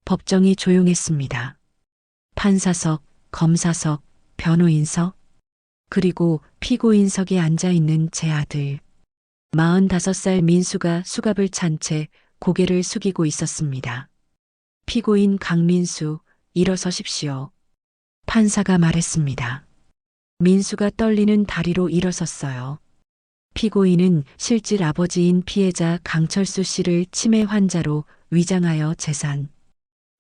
법정이 조용했습니다. 판사석, 검사석, 변호인석, 그리고 피고인석에 앉아있는 제 아들. 45살 민수가 수갑을 찬 채 고개를 숙이고 있었습니다. 피고인 강민수, 일어서십시오. 판사가 말했습니다. 민수가 떨리는 다리로 일어섰어요. 피고인은 실질 아버지인 피해자 강철수 씨를 치매 환자로 위장하여 재산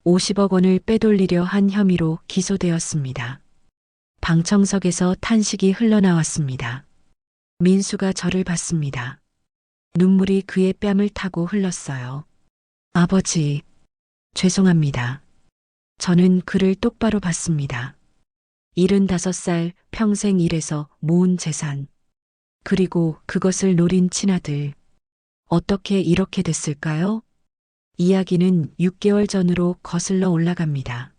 50억 원을 빼돌리려 한 혐의로 기소되었습니다. 방청석에서 탄식이 흘러나왔습니다. 민수가 저를 봤습니다. 눈물이 그의 뺨을 타고 흘렀어요. 아버지, 죄송합니다. 저는 그를 똑바로 봤습니다. 75살 평생 일해서 모은 재산, 그리고 그것을 노린 친아들. 어떻게 이렇게 됐을까요? 이야기는 6개월 전으로 거슬러 올라갑니다.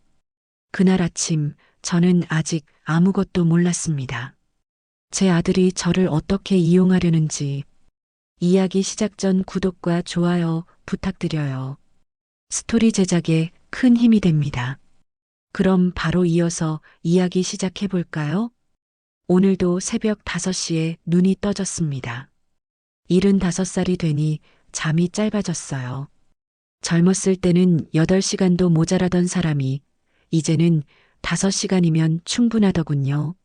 그날 아침 저는 아직 아무것도 몰랐습니다. 제 아들이 저를 어떻게 이용하려는지. 이야기 시작 전 구독과 좋아요 부탁드려요. 스토리 제작에 큰 힘이 됩니다. 그럼 바로 이어서 이야기 시작해 볼까요? 오늘도 새벽 5시에 눈이 떠졌습니다. 75살이 되니 잠이 짧아졌어요. 젊었을 때는 8시간도 모자라던 사람이 이제는 5시간이면 충분하더군요.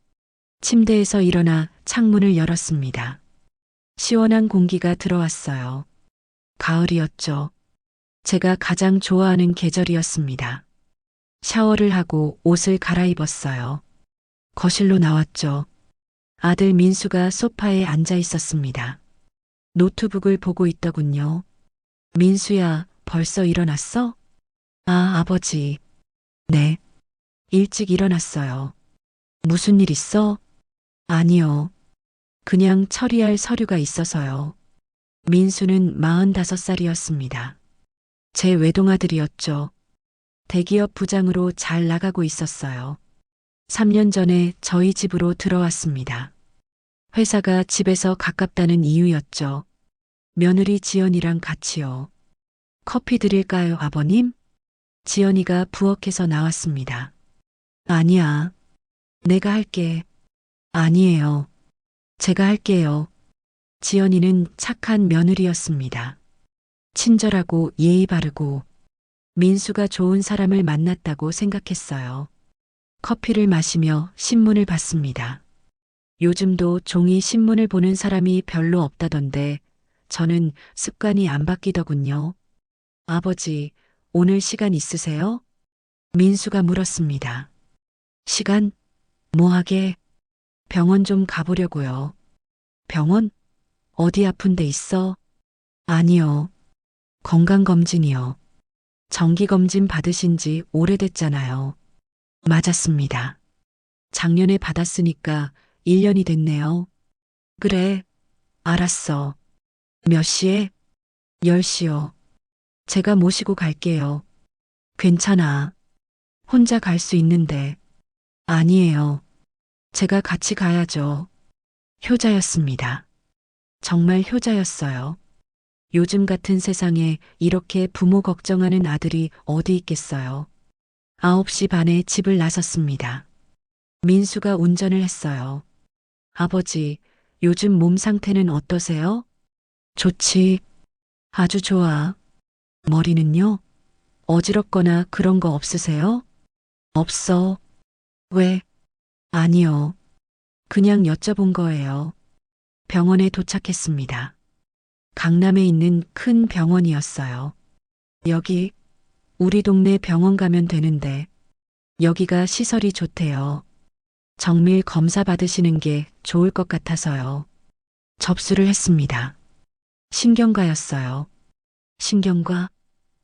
침대에서 일어나 창문을 열었습니다. 시원한 공기가 들어왔어요. 가을이었죠. 제가 가장 좋아하는 계절이었습니다. 샤워를 하고 옷을 갈아입었어요. 거실로 나왔죠. 아들 민수가 소파에 앉아 있었습니다. 노트북을 보고 있더군요. 민수야, 벌써 일어났어? 아, 아버지. 네. 일찍 일어났어요. 무슨 일 있어? 아니요. 그냥 처리할 서류가 있어서요. 민수는 45살이었습니다. 제 외동아들이었죠. 대기업 부장으로 잘 나가고 있었어요. 3년 전에 저희 집으로 들어왔습니다. 회사가 집에서 가깝다는 이유였죠. 며느리 지연이랑 같이요. 커피 드릴까요, 아버님? 지연이가 부엌에서 나왔습니다. 아니야. 내가 할게. 아니에요. 제가 할게요. 지연이는 착한 며느리였습니다. 친절하고 예의 바르고 민수가 좋은 사람을 만났다고 생각했어요. 커피를 마시며 신문을 봤습니다. 요즘도 종이 신문을 보는 사람이 별로 없다던데 저는 습관이 안 바뀌더군요. 아버지, 오늘 시간 있으세요? 민수가 물었습니다. 시간? 뭐 하게? 병원 좀 가보려고요. 병원? 어디 아픈 데 있어? 아니요. 건강검진이요. 정기검진 받으신 지 오래됐잖아요. 맞았습니다. 작년에 받았으니까 1년이 됐네요. 그래, 알았어. 몇 시에? 10시요. 제가 모시고 갈게요. 괜찮아. 혼자 갈 수 있는데. 아니에요. 제가 같이 가야죠. 효자였습니다. 정말 효자였어요. 요즘 같은 세상에 이렇게 부모 걱정하는 아들이 어디 있겠어요. 9시 반에 집을 나섰습니다. 민수가 운전을 했어요. 아버지, 요즘 몸 상태는 어떠세요? 좋지. 아주 좋아. 머리는요? 어지럽거나 그런 거 없으세요? 없어. 왜? 아니요. 그냥 여쭤본 거예요. 병원에 도착했습니다. 강남에 있는 큰 병원이었어요. 여기, 우리 동네 병원 가면 되는데, 여기가 시설이 좋대요. 정밀 검사 받으시는 게 좋을 것 같아서요. 접수를 했습니다. 신경과였어요. 신경과?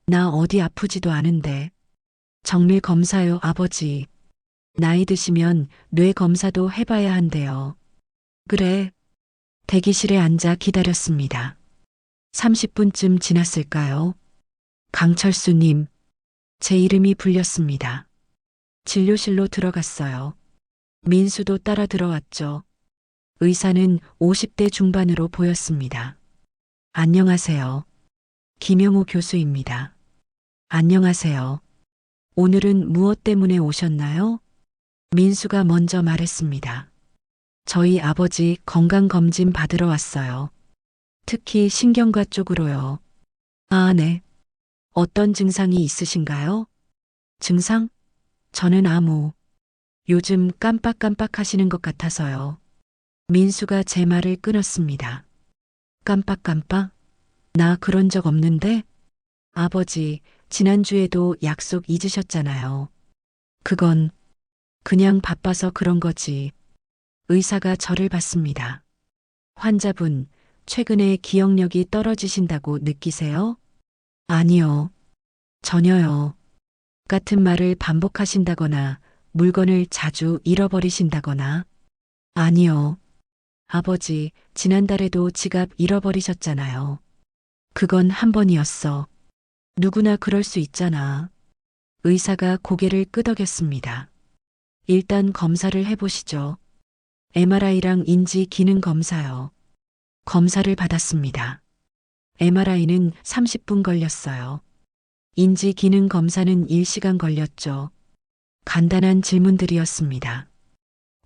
나 어디 아프지도 않은데. 정밀 검사요, 아버지. 나이 드시면 뇌 검사도 해봐야 한대요. 그래. 대기실에 앉아 기다렸습니다. 30분쯤 지났을까요? 강철수님, 제 이름이 불렸습니다. 진료실로 들어갔어요. 민수도 따라 들어왔죠. 의사는 50대 중반으로 보였습니다. 안녕하세요. 김영호 교수입니다. 안녕하세요. 오늘은 무엇 때문에 오셨나요? 민수가 먼저 말했습니다. 저희 아버지 건강검진 받으러 왔어요. 특히 신경과 쪽으로요. 아, 네. 어떤 증상이 있으신가요? 증상? 저는 요즘 깜빡깜빡 하시는 것 같아서요. 민수가 제 말을 끊었습니다. 깜빡깜빡? 나 그런 적 없는데? 아버지, 지난주에도 약속 잊으셨잖아요. 그건 그냥 바빠서 그런 거지. 의사가 저를 봤습니다. 환자분, 최근에 기억력이 떨어지신다고 느끼세요? 아니요. 전혀요. 같은 말을 반복하신다거나 물건을 자주 잃어버리신다거나. 아니요. 아버지, 지난달에도 지갑 잃어버리셨잖아요. 그건 한 번이었어. 누구나 그럴 수 있잖아. 의사가 고개를 끄덕였습니다. 일단 검사를 해보시죠. MRI랑 인지 기능 검사요. 검사를 받았습니다. MRI는 30분 걸렸어요. 인지 기능 검사는 1시간 걸렸죠. 간단한 질문들이었습니다.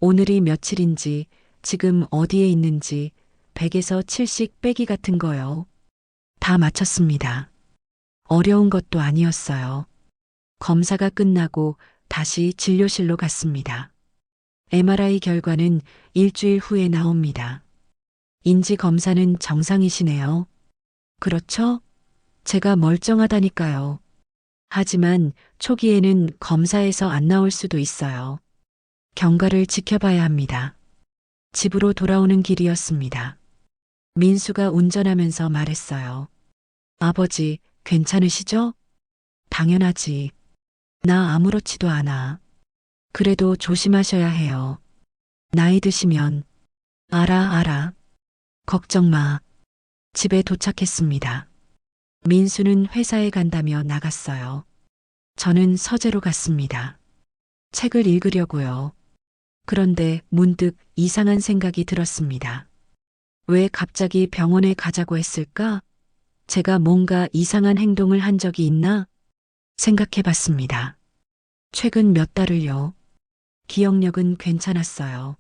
오늘이 며칠인지, 지금 어디에 있는지, 100에서 7씩 빼기 같은 거요. 다 맞췄습니다. 어려운 것도 아니었어요. 검사가 끝나고 다시 진료실로 갔습니다. MRI 결과는 일주일 후에 나옵니다. 인지 검사는 정상이시네요. 그렇죠? 제가 멀쩡하다니까요. 하지만 초기에는 검사에서 안 나올 수도 있어요. 경과를 지켜봐야 합니다. 집으로 돌아오는 길이었습니다. 민수가 운전하면서 말했어요. 아버지, 괜찮으시죠? 당연하지. 나 아무렇지도 않아. 그래도 조심하셔야 해요. 나이 드시면. 알아. 걱정 마. 집에 도착했습니다. 민수는 회사에 간다며 나갔어요. 저는 서재로 갔습니다. 책을 읽으려고요. 그런데 문득 이상한 생각이 들었습니다. 왜 갑자기 병원에 가자고 했을까? 제가 뭔가 이상한 행동을 한 적이 있나? 생각해 봤습니다. 최근 몇 달을요. 기억력은 괜찮았어요.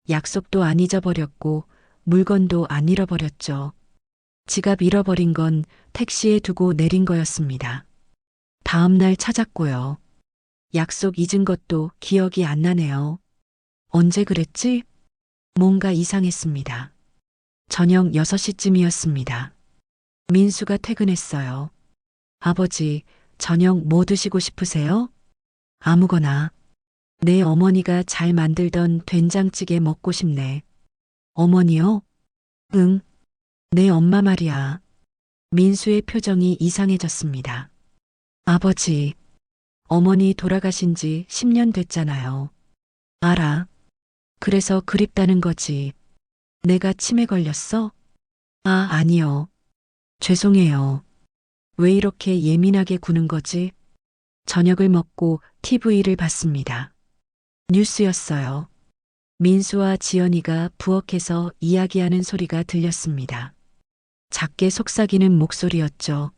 약속도 안 잊어버렸고 물건도 안 잃어버렸죠. 지갑 잃어버린 건 택시에 두고 내린 거였습니다. 다음 날 찾았고요. 약속 잊은 것도 기억이 안 나네요. 언제 그랬지? 뭔가 이상했습니다. 저녁 6시쯤이었습니다. 민수가 퇴근했어요. 아버지, 저녁 뭐 드시고 싶으세요? 아무거나. 내 어머니가 잘 만들던 된장찌개 먹고 싶네. 어머니요? 응. 내 엄마 말이야. 민수의 표정이 이상해졌습니다. 아버지, 어머니 돌아가신 지 10년 됐잖아요. 알아. 그래서 그립다는 거지. 내가 치매 걸렸어? 아, 아니요. 죄송해요. 왜 이렇게 예민하게 구는 거지? 저녁을 먹고 TV를 봤습니다. 뉴스였어요. 민수와 지연이가 부엌에서 이야기하는 소리가 들렸습니다. 작게 속삭이는 목소리였죠.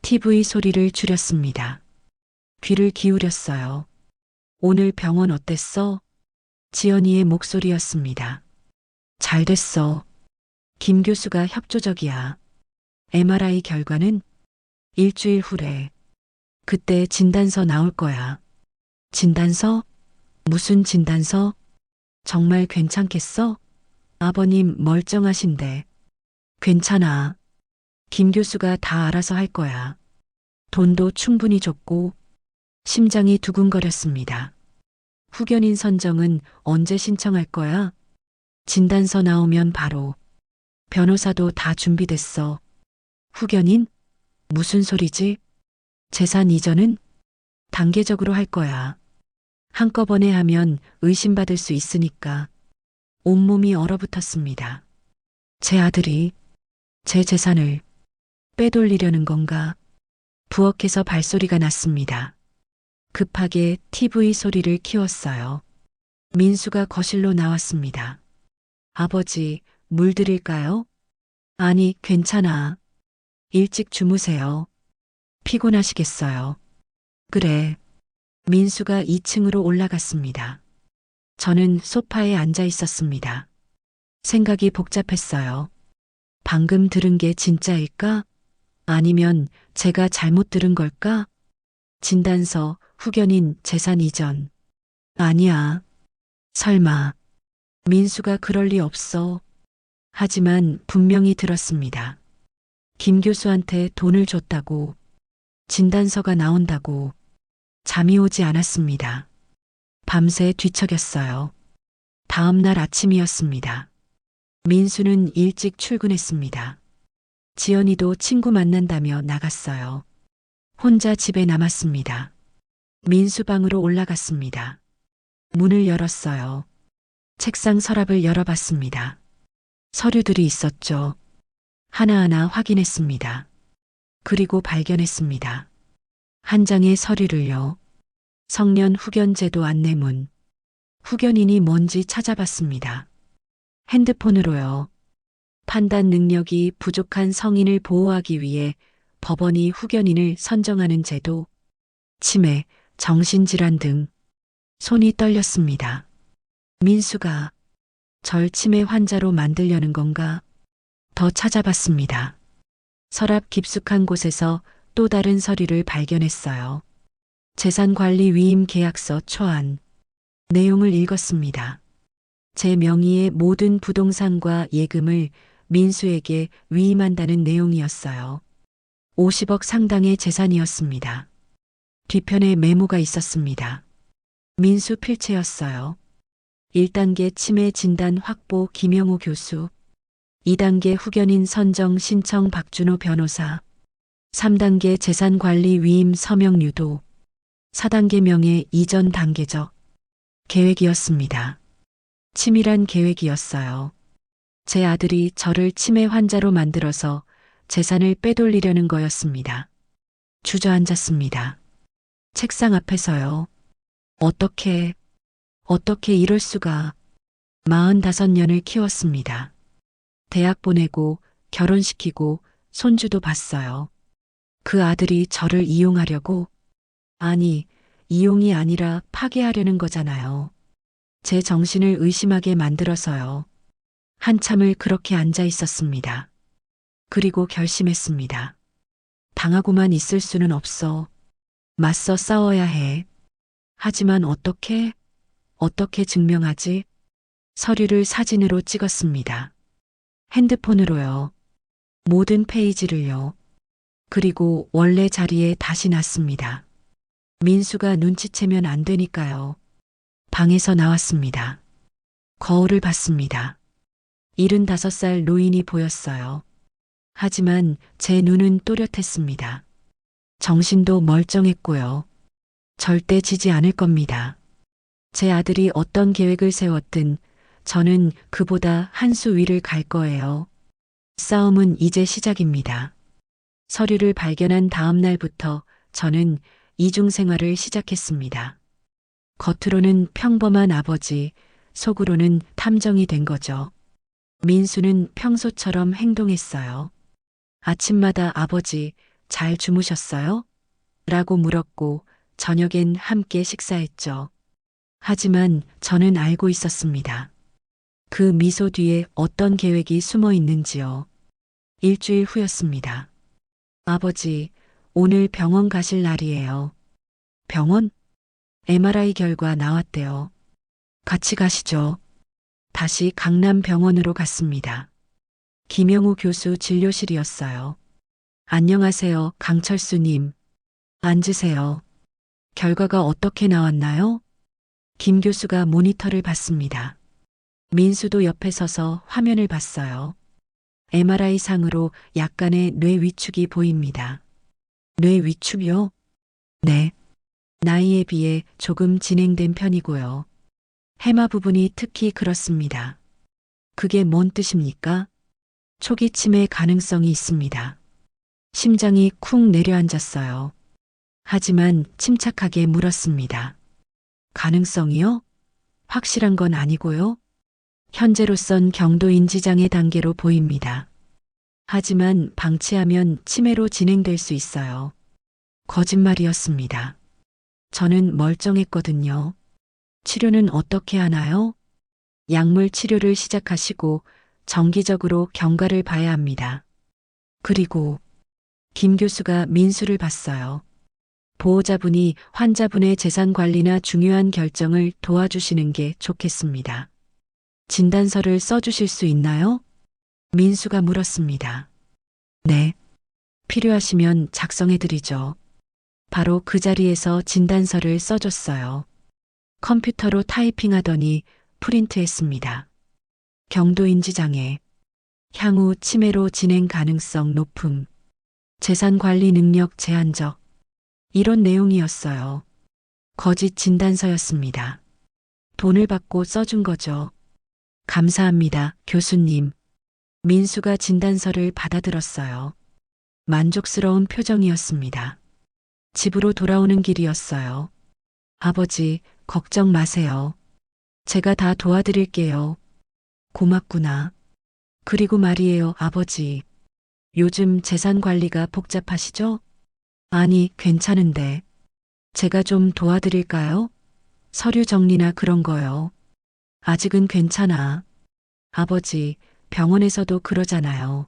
TV 소리를 줄였습니다. 귀를 기울였어요. 오늘 병원 어땠어? 지연이의 목소리였습니다. 잘 됐어. 김 교수가 협조적이야. MRI 결과는 일주일 후래. 그때 진단서 나올 거야. 진단서? 무슨 진단서? 정말 괜찮겠어? 아버님 멀쩡하신데. 괜찮아. 김 교수가 다 알아서 할 거야. 돈도 충분히 줬고, 심장이 두근거렸습니다. 후견인 선정은 언제 신청할 거야? 진단서 나오면 바로. 변호사도 다 준비됐어. 후견인? 무슨 소리지? 재산 이전은? 단계적으로 할 거야. 한꺼번에 하면 의심받을 수 있으니까. 온몸이 얼어붙었습니다. 제 아들이 제 재산을 빼돌리려는 건가? 부엌에서 발소리가 났습니다. 급하게 TV 소리를 키웠어요. 민수가 거실로 나왔습니다. 아버지, 물 드릴까요? 아니, 괜찮아. 일찍 주무세요. 피곤하시겠어요. 그래, 민수가 2층으로 올라갔습니다. 저는 소파에 앉아 있었습니다. 생각이 복잡했어요. 방금 들은 게 진짜일까? 아니면 제가 잘못 들은 걸까? 진단서, 후견인, 재산 이전. 아니야. 설마. 민수가 그럴 리 없어. 하지만 분명히 들었습니다. 김 교수한테 돈을 줬다고. 진단서가 나온다고. 잠이 오지 않았습니다. 밤새 뒤척였어요. 다음 날 아침이었습니다. 민수는 일찍 출근했습니다. 지연이도 친구 만난다며 나갔어요. 혼자 집에 남았습니다. 민수 방으로 올라갔습니다. 문을 열었어요. 책상 서랍을 열어봤습니다. 서류들이 있었죠. 하나하나 확인했습니다. 그리고 발견했습니다. 한 장의 서류를요. 성년 후견 제도 안내문. 후견인이 뭔지 찾아봤습니다. 핸드폰으로요. 판단 능력이 부족한 성인을 보호하기 위해 법원이 후견인을 선정하는 제도, 치매, 정신질환 등. 손이 떨렸습니다. 민수가 절 치매 환자로 만들려는 건가? 더 찾아봤습니다. 서랍 깊숙한 곳에서 또 다른 서류를 발견했어요. 재산관리 위임 계약서 초안. 내용을 읽었습니다. 제 명의의 모든 부동산과 예금을 민수에게 위임한다는 내용이었어요. 50억 상당의 재산이었습니다. 뒤편에 메모가 있었습니다. 민수 필체였어요. 1단계 치매 진단 확보 김영우 교수, 2단계 후견인 선정 신청 박준호 변호사, 3단계 재산관리 위임 서명 유도, 4단계 명예 이전 단계적 계획이었습니다. 치밀한 계획이었어요. 제 아들이 저를 치매 환자로 만들어서 재산을 빼돌리려는 거였습니다. 주저앉았습니다. 책상 앞에서요. 어떻게 이럴 수가. 45년을 키웠습니다. 대학 보내고 결혼시키고 손주도 봤어요. 그 아들이 저를 이용하려고? 아니, 이용이 아니라 파괴하려는 거잖아요. 제 정신을 의심하게 만들어서요. 한참을 그렇게 앉아 있었습니다. 그리고 결심했습니다. 당하고만 있을 수는 없어. 맞서 싸워야 해. 하지만 어떻게 증명하지? 서류를 사진으로 찍었습니다. 핸드폰으로요. 모든 페이지를요. 그리고 원래 자리에 다시 놨습니다. 민수가 눈치채면 안 되니까요. 방에서 나왔습니다. 거울을 봤습니다. 75살 노인이 보였어요. 하지만 제 눈은 또렷했습니다. 정신도 멀쩡했고요. 절대 지지 않을 겁니다. 제 아들이 어떤 계획을 세웠든 저는 그보다 한 수 위를 갈 거예요. 싸움은 이제 시작입니다. 서류를 발견한 다음 날부터 저는 이중 생활을 시작했습니다. 겉으로는 평범한 아버지, 속으로는 탐정이 된 거죠. 민수는 평소처럼 행동했어요. 아침마다 아버지, 잘 주무셨어요? 라고 물었고 저녁엔 함께 식사했죠. 하지만 저는 알고 있었습니다. 그 미소 뒤에 어떤 계획이 숨어 있는지요. 일주일 후였습니다. 아버지, 오늘 병원 가실 날이에요. 병원? MRI 결과 나왔대요. 같이 가시죠. 다시 강남병원으로 갔습니다. 김영우 교수 진료실이었어요. 안녕하세요, 강철수님. 앉으세요. 결과가 어떻게 나왔나요? 김 교수가 모니터를 봤습니다. 민수도 옆에 서서 화면을 봤어요. MRI 상으로 약간의 뇌 위축이 보입니다. 뇌 위축이요? 네. 나이에 비해 조금 진행된 편이고요. 해마 부분이 특히 그렇습니다. 그게 뭔 뜻입니까? 초기 치매 가능성이 있습니다. 심장이 쿵 내려앉았어요. 하지만 침착하게 물었습니다. 가능성이요? 확실한 건 아니고요. 현재로선 경도 인지장애 단계로 보입니다. 하지만 방치하면 치매로 진행될 수 있어요. 거짓말이었습니다. 저는 멀쩡했거든요. 치료는 어떻게 하나요? 약물 치료를 시작하시고 정기적으로 경과를 봐야 합니다. 그리고 김 교수가 민수를 봤어요. 보호자분이 환자분의 재산 관리나 중요한 결정을 도와주시는 게 좋겠습니다. 진단서를 써주실 수 있나요? 민수가 물었습니다. 네. 필요하시면 작성해드리죠. 바로 그 자리에서 진단서를 써줬어요. 컴퓨터로 타이핑하더니 프린트했습니다. 경도인지 장애, 향후 치매로 진행 가능성 높음, 재산 관리 능력 제한적, 이런 내용이었어요. 거짓 진단서였습니다. 돈을 받고 써준 거죠. 감사합니다, 교수님. 민수가 진단서를 받아들었어요. 만족스러운 표정이었습니다. 집으로 돌아오는 길이었어요. 아버지, 걱정 마세요. 제가 다 도와드릴게요. 고맙구나. 그리고 말이에요, 아버지. 요즘 재산 관리가 복잡하시죠? 아니, 괜찮은데. 제가 좀 도와드릴까요? 서류 정리나 그런 거요. 아직은 괜찮아. 아버지, 병원에서도 그러잖아요.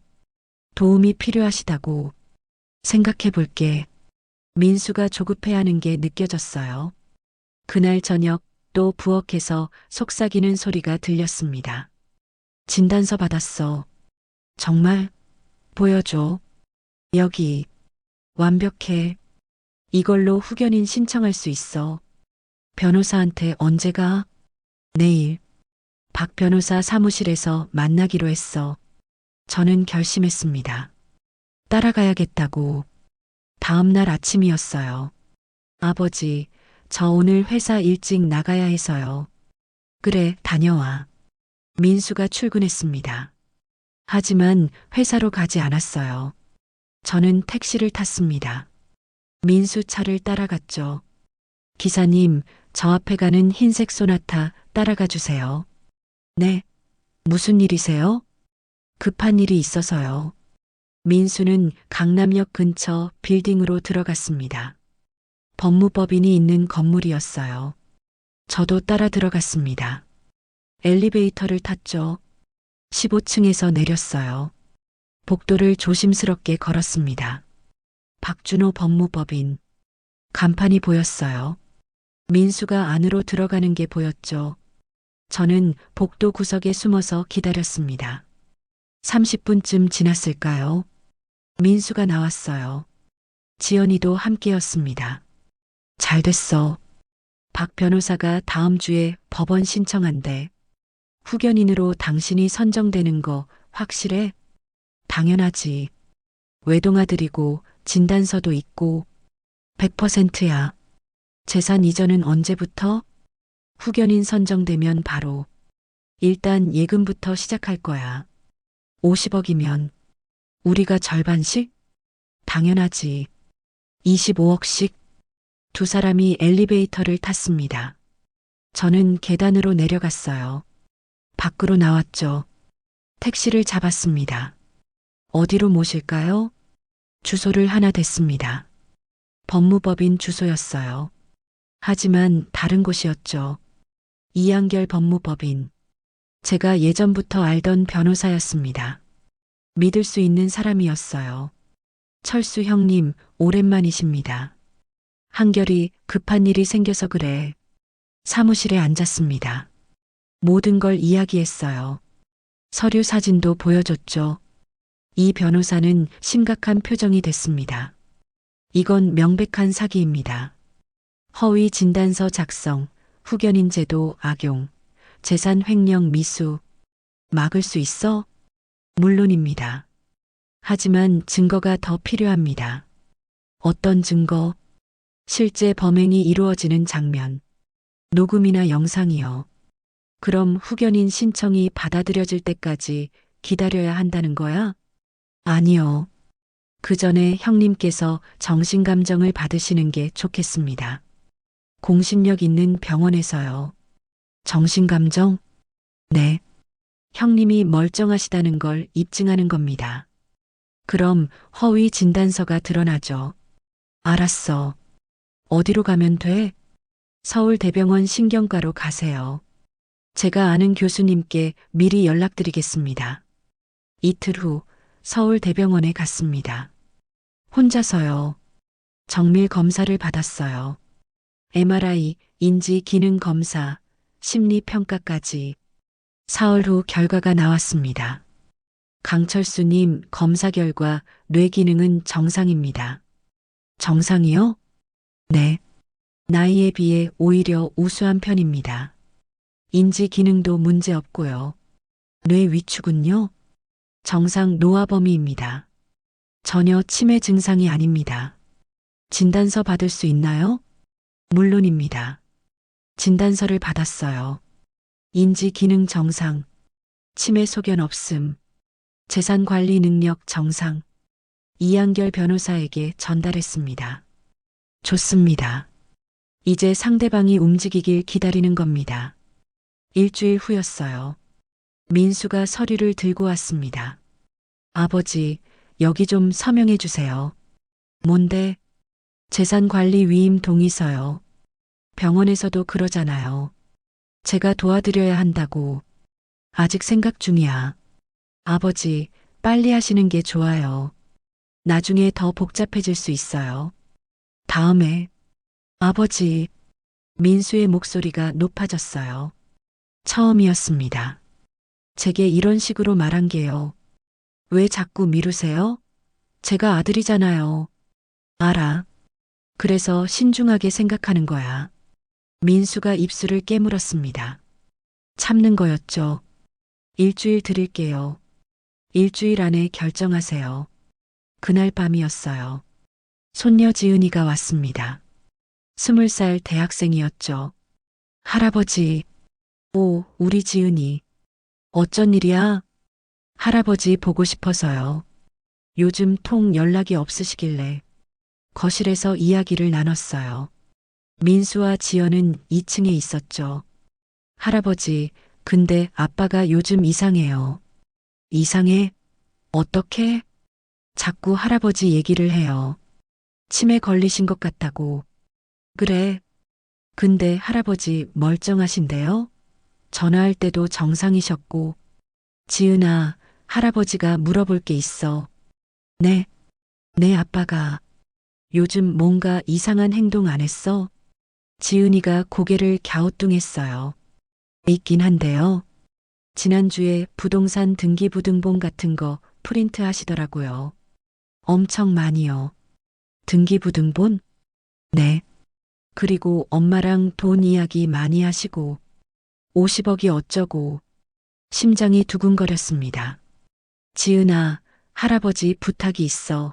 도움이 필요하시다고. 생각해 볼게. 민수가 조급해하는 게 느껴졌어요. 그날 저녁 또 부엌에서 속삭이는 소리가 들렸습니다. 진단서 받았어. 정말? 보여줘. 여기. 완벽해. 이걸로 후견인 신청할 수 있어. 변호사한테 언제 가? 내일. 박 변호사 사무실에서 만나기로 했어. 저는 결심했습니다. 따라가야겠다고. 다음 날 아침이었어요. 아버지, 저 오늘 회사 일찍 나가야 해서요. 그래, 다녀와. 민수가 출근했습니다. 하지만 회사로 가지 않았어요. 저는 택시를 탔습니다. 민수 차를 따라갔죠. 기사님, 저 앞에 가는 흰색 소나타 따라가 주세요. 네. 무슨 일이세요? 급한 일이 있어서요. 민수는 강남역 근처 빌딩으로 들어갔습니다. 법무법인이 있는 건물이었어요. 저도 따라 들어갔습니다. 엘리베이터를 탔죠. 15층에서 내렸어요. 복도를 조심스럽게 걸었습니다. 박준호 법무법인. 간판이 보였어요. 민수가 안으로 들어가는 게 보였죠. 저는 복도 구석에 숨어서 기다렸습니다. 30분쯤 지났을까요? 민수가 나왔어요. 지연이도 함께였습니다. 잘 됐어. 박 변호사가 다음 주에 법원 신청한대. 후견인으로 당신이 선정되는 거 확실해? 당연하지. 외동아들이고 진단서도 있고 100%야. 재산 이전은 언제부터? 후견인 선정되면 바로. 일단 예금부터 시작할 거야. 50억이면 우리가 절반씩? 당연하지. 25억씩. 두 사람이 엘리베이터를 탔습니다. 저는 계단으로 내려갔어요. 밖으로 나왔죠. 택시를 잡았습니다. 어디로 모실까요? 주소를 하나 댔습니다. 법무법인 주소였어요. 하지만 다른 곳이었죠. 이한결 법무법인. 제가 예전부터 알던 변호사였습니다. 믿을 수 있는 사람이었어요. 철수 형님, 오랜만이십니다. 한결이 급한 일이 생겨서 그래. 사무실에 앉았습니다. 모든 걸 이야기했어요. 서류 사진도 보여줬죠. 이 변호사는 심각한 표정이 됐습니다. 이건 명백한 사기입니다. 허위 진단서 작성, 후견인 제도 악용, 재산 횡령 미수. 막을 수 있어? 물론입니다. 하지만 증거가 더 필요합니다. 어떤 증거? 실제 범행이 이루어지는 장면, 녹음이나 영상이요. 그럼 후견인 신청이 받아들여질 때까지 기다려야 한다는 거야? 아니요. 그 전에 형님께서 정신감정을 받으시는 게 좋겠습니다. 공신력 있는 병원에서요. 정신감정? 네. 형님이 멀쩡하시다는 걸 입증하는 겁니다. 그럼 허위 진단서가 드러나죠. 알았어. 어디로 가면 돼? 서울대병원 신경과로 가세요. 제가 아는 교수님께 미리 연락드리겠습니다. 이틀 후 서울대병원에 갔습니다. 혼자서요. 정밀 검사를 받았어요. MRI, 인지 기능 검사, 심리 평가까지. 사흘 후 결과가 나왔습니다. 강철수님, 검사 결과 뇌 기능은 정상입니다. 정상이요? 네. 나이에 비해 오히려 우수한 편입니다. 인지 기능도 문제 없고요. 뇌 위축은요? 정상 노화 범위입니다. 전혀 치매 증상이 아닙니다. 진단서 받을 수 있나요? 물론입니다. 진단서를 받았어요. 인지 기능 정상, 치매 소견 없음, 재산 관리 능력 정상, 이한결 변호사에게 전달했습니다. 좋습니다. 이제 상대방이 움직이길 기다리는 겁니다. 일주일 후였어요. 민수가 서류를 들고 왔습니다. 아버지, 여기 좀 서명해 주세요. 뭔데? 재산관리 위임 동의서요. 병원에서도 그러잖아요. 제가 도와드려야 한다고. 아직 생각 중이야. 아버지, 빨리 하시는 게 좋아요. 나중에 더 복잡해질 수 있어요. 다음에. 아버지, 민수의 목소리가 높아졌어요. 처음이었습니다. 제게 이런 식으로 말한 게요. 왜 자꾸 미루세요? 제가 아들이잖아요. 알아. 그래서 신중하게 생각하는 거야. 민수가 입술을 깨물었습니다. 참는 거였죠. 일주일 드릴게요. 일주일 안에 결정하세요. 그날 밤이었어요. 손녀 지은이가 왔습니다. 20살 대학생이었죠. 할아버지, 오, 우리 지은이. 어쩐 일이야? 할아버지 보고 싶어서요. 요즘 통 연락이 없으시길래 거실에서 이야기를 나눴어요. 민수와 지연은 2층에 있었죠. 할아버지, 근데 아빠가 요즘 이상해요. 이상해? 어떻게? 자꾸 할아버지 얘기를 해요. 치매 걸리신 것 같다고. 그래. 근데 할아버지 멀쩡하신데요? 전화할 때도 정상이셨고. 지은아, 할아버지가 물어볼 게 있어. 네. 내 아빠가 요즘 뭔가 이상한 행동 안 했어? 지은이가 고개를 갸우뚱했어요. 있긴 한데요. 지난주에 부동산 등기부등본 같은 거 프린트 하시더라고요. 엄청 많이요. 등기부등본? 네. 그리고 엄마랑 돈 이야기 많이 하시고 50억이 어쩌고 심장이 두근거렸습니다. 지은아, 할아버지 부탁이 있어.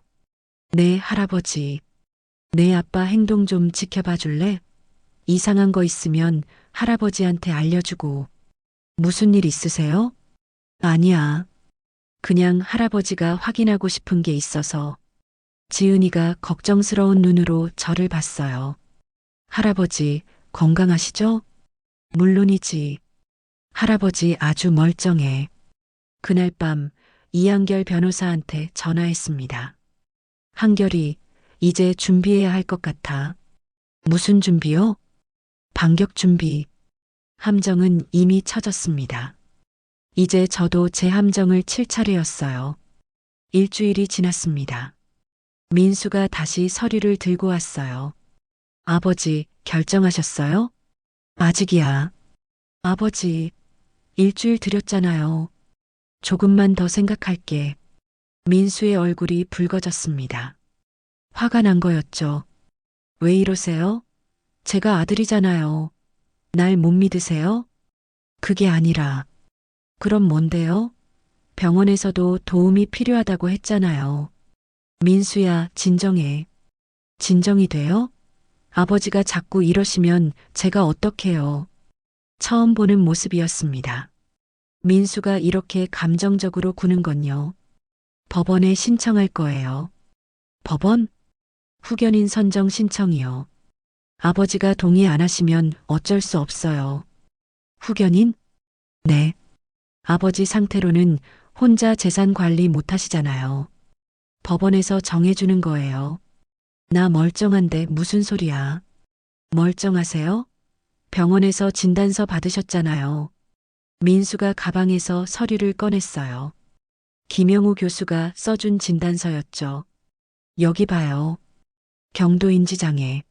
네, 할아버지. 내 아빠 행동 좀 지켜봐 줄래? 이상한 거 있으면 할아버지한테 알려주고. 무슨 일 있으세요? 아니야. 그냥 할아버지가 확인하고 싶은 게 있어서. 지은이가 걱정스러운 눈으로 저를 봤어요. 할아버지, 건강하시죠? 물론이지. 할아버지 아주 멀쩡해. 그날 밤 이한결 변호사한테 전화했습니다. 한결이, 이제 준비해야 할 것 같아. 무슨 준비요? 반격 준비. 함정은 이미 쳐졌습니다. 이제 저도 제 함정을 칠 차례였어요. 일주일이 지났습니다. 민수가 다시 서류를 들고 왔어요. 아버지, 결정하셨어요? 아직이야. 아버지, 일주일 드렸잖아요. 조금만 더 생각할게. 민수의 얼굴이 붉어졌습니다. 화가 난 거였죠. 왜 이러세요? 제가 아들이잖아요. 날 못 믿으세요? 그게 아니라. 그럼 뭔데요? 병원에서도 도움이 필요하다고 했잖아요. 민수야, 진정해. 진정이 돼요? 아버지가 자꾸 이러시면 제가 어떡해요. 처음 보는 모습이었습니다. 민수가 이렇게 감정적으로 구는 건요. 법원에 신청할 거예요. 법원? 후견인 선정 신청이요. 아버지가 동의 안 하시면 어쩔 수 없어요. 후견인? 네. 아버지 상태로는 혼자 재산 관리 못 하시잖아요. 법원에서 정해주는 거예요. 나 멀쩡한데 무슨 소리야? 멀쩡하세요? 병원에서 진단서 받으셨잖아요. 민수가 가방에서 서류를 꺼냈어요. 김영우 교수가 써준 진단서였죠. 여기 봐요. 경도인지장애,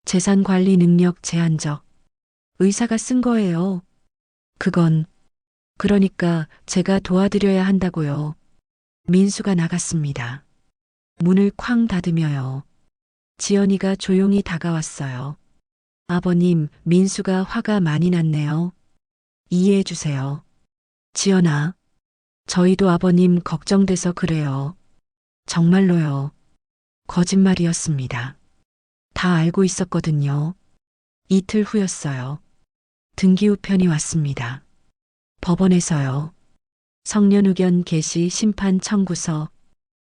재산관리 능력 제한적. 의사가 쓴 거예요. 그건, 그러니까 제가 도와드려야 한다고요. 민수가 나갔습니다. 문을 쾅 닫으며요. 지연이가 조용히 다가왔어요. 아버님, 민수가 화가 많이 났네요. 이해해 주세요. 지연아, 저희도 아버님 걱정돼서 그래요. 정말로요. 거짓말이었습니다. 다 알고 있었거든요. 이틀 후였어요. 등기 우편이 왔습니다. 법원에서요. 성년 의견 개시 심판 청구서.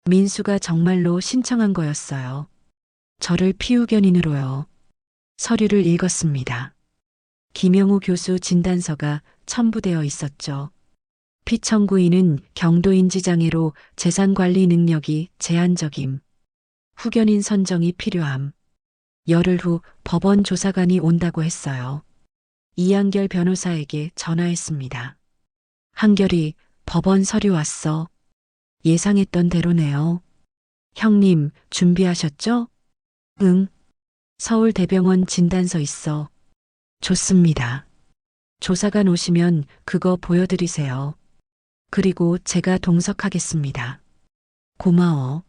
민수가 정말로 신청한 거였어요. 저를 피의견인으로요. 서류를 읽었습니다. 김영우 교수 진단서가 첨부되어 있었죠. 피청구인은 경도인지장애로 재산관리 능력이 제한적임. 후견인 선정이 필요함. 열흘 후 법원 조사관이 온다고 했어요. 이한결 변호사에게 전화했습니다. 한결이 법원 서류 왔어. 예상했던 대로네요. 형님, 준비하셨죠? 응. 서울대병원 진단서 있어. 좋습니다. 조사관 오시면 그거 보여드리세요. 그리고 제가 동석하겠습니다. 고마워.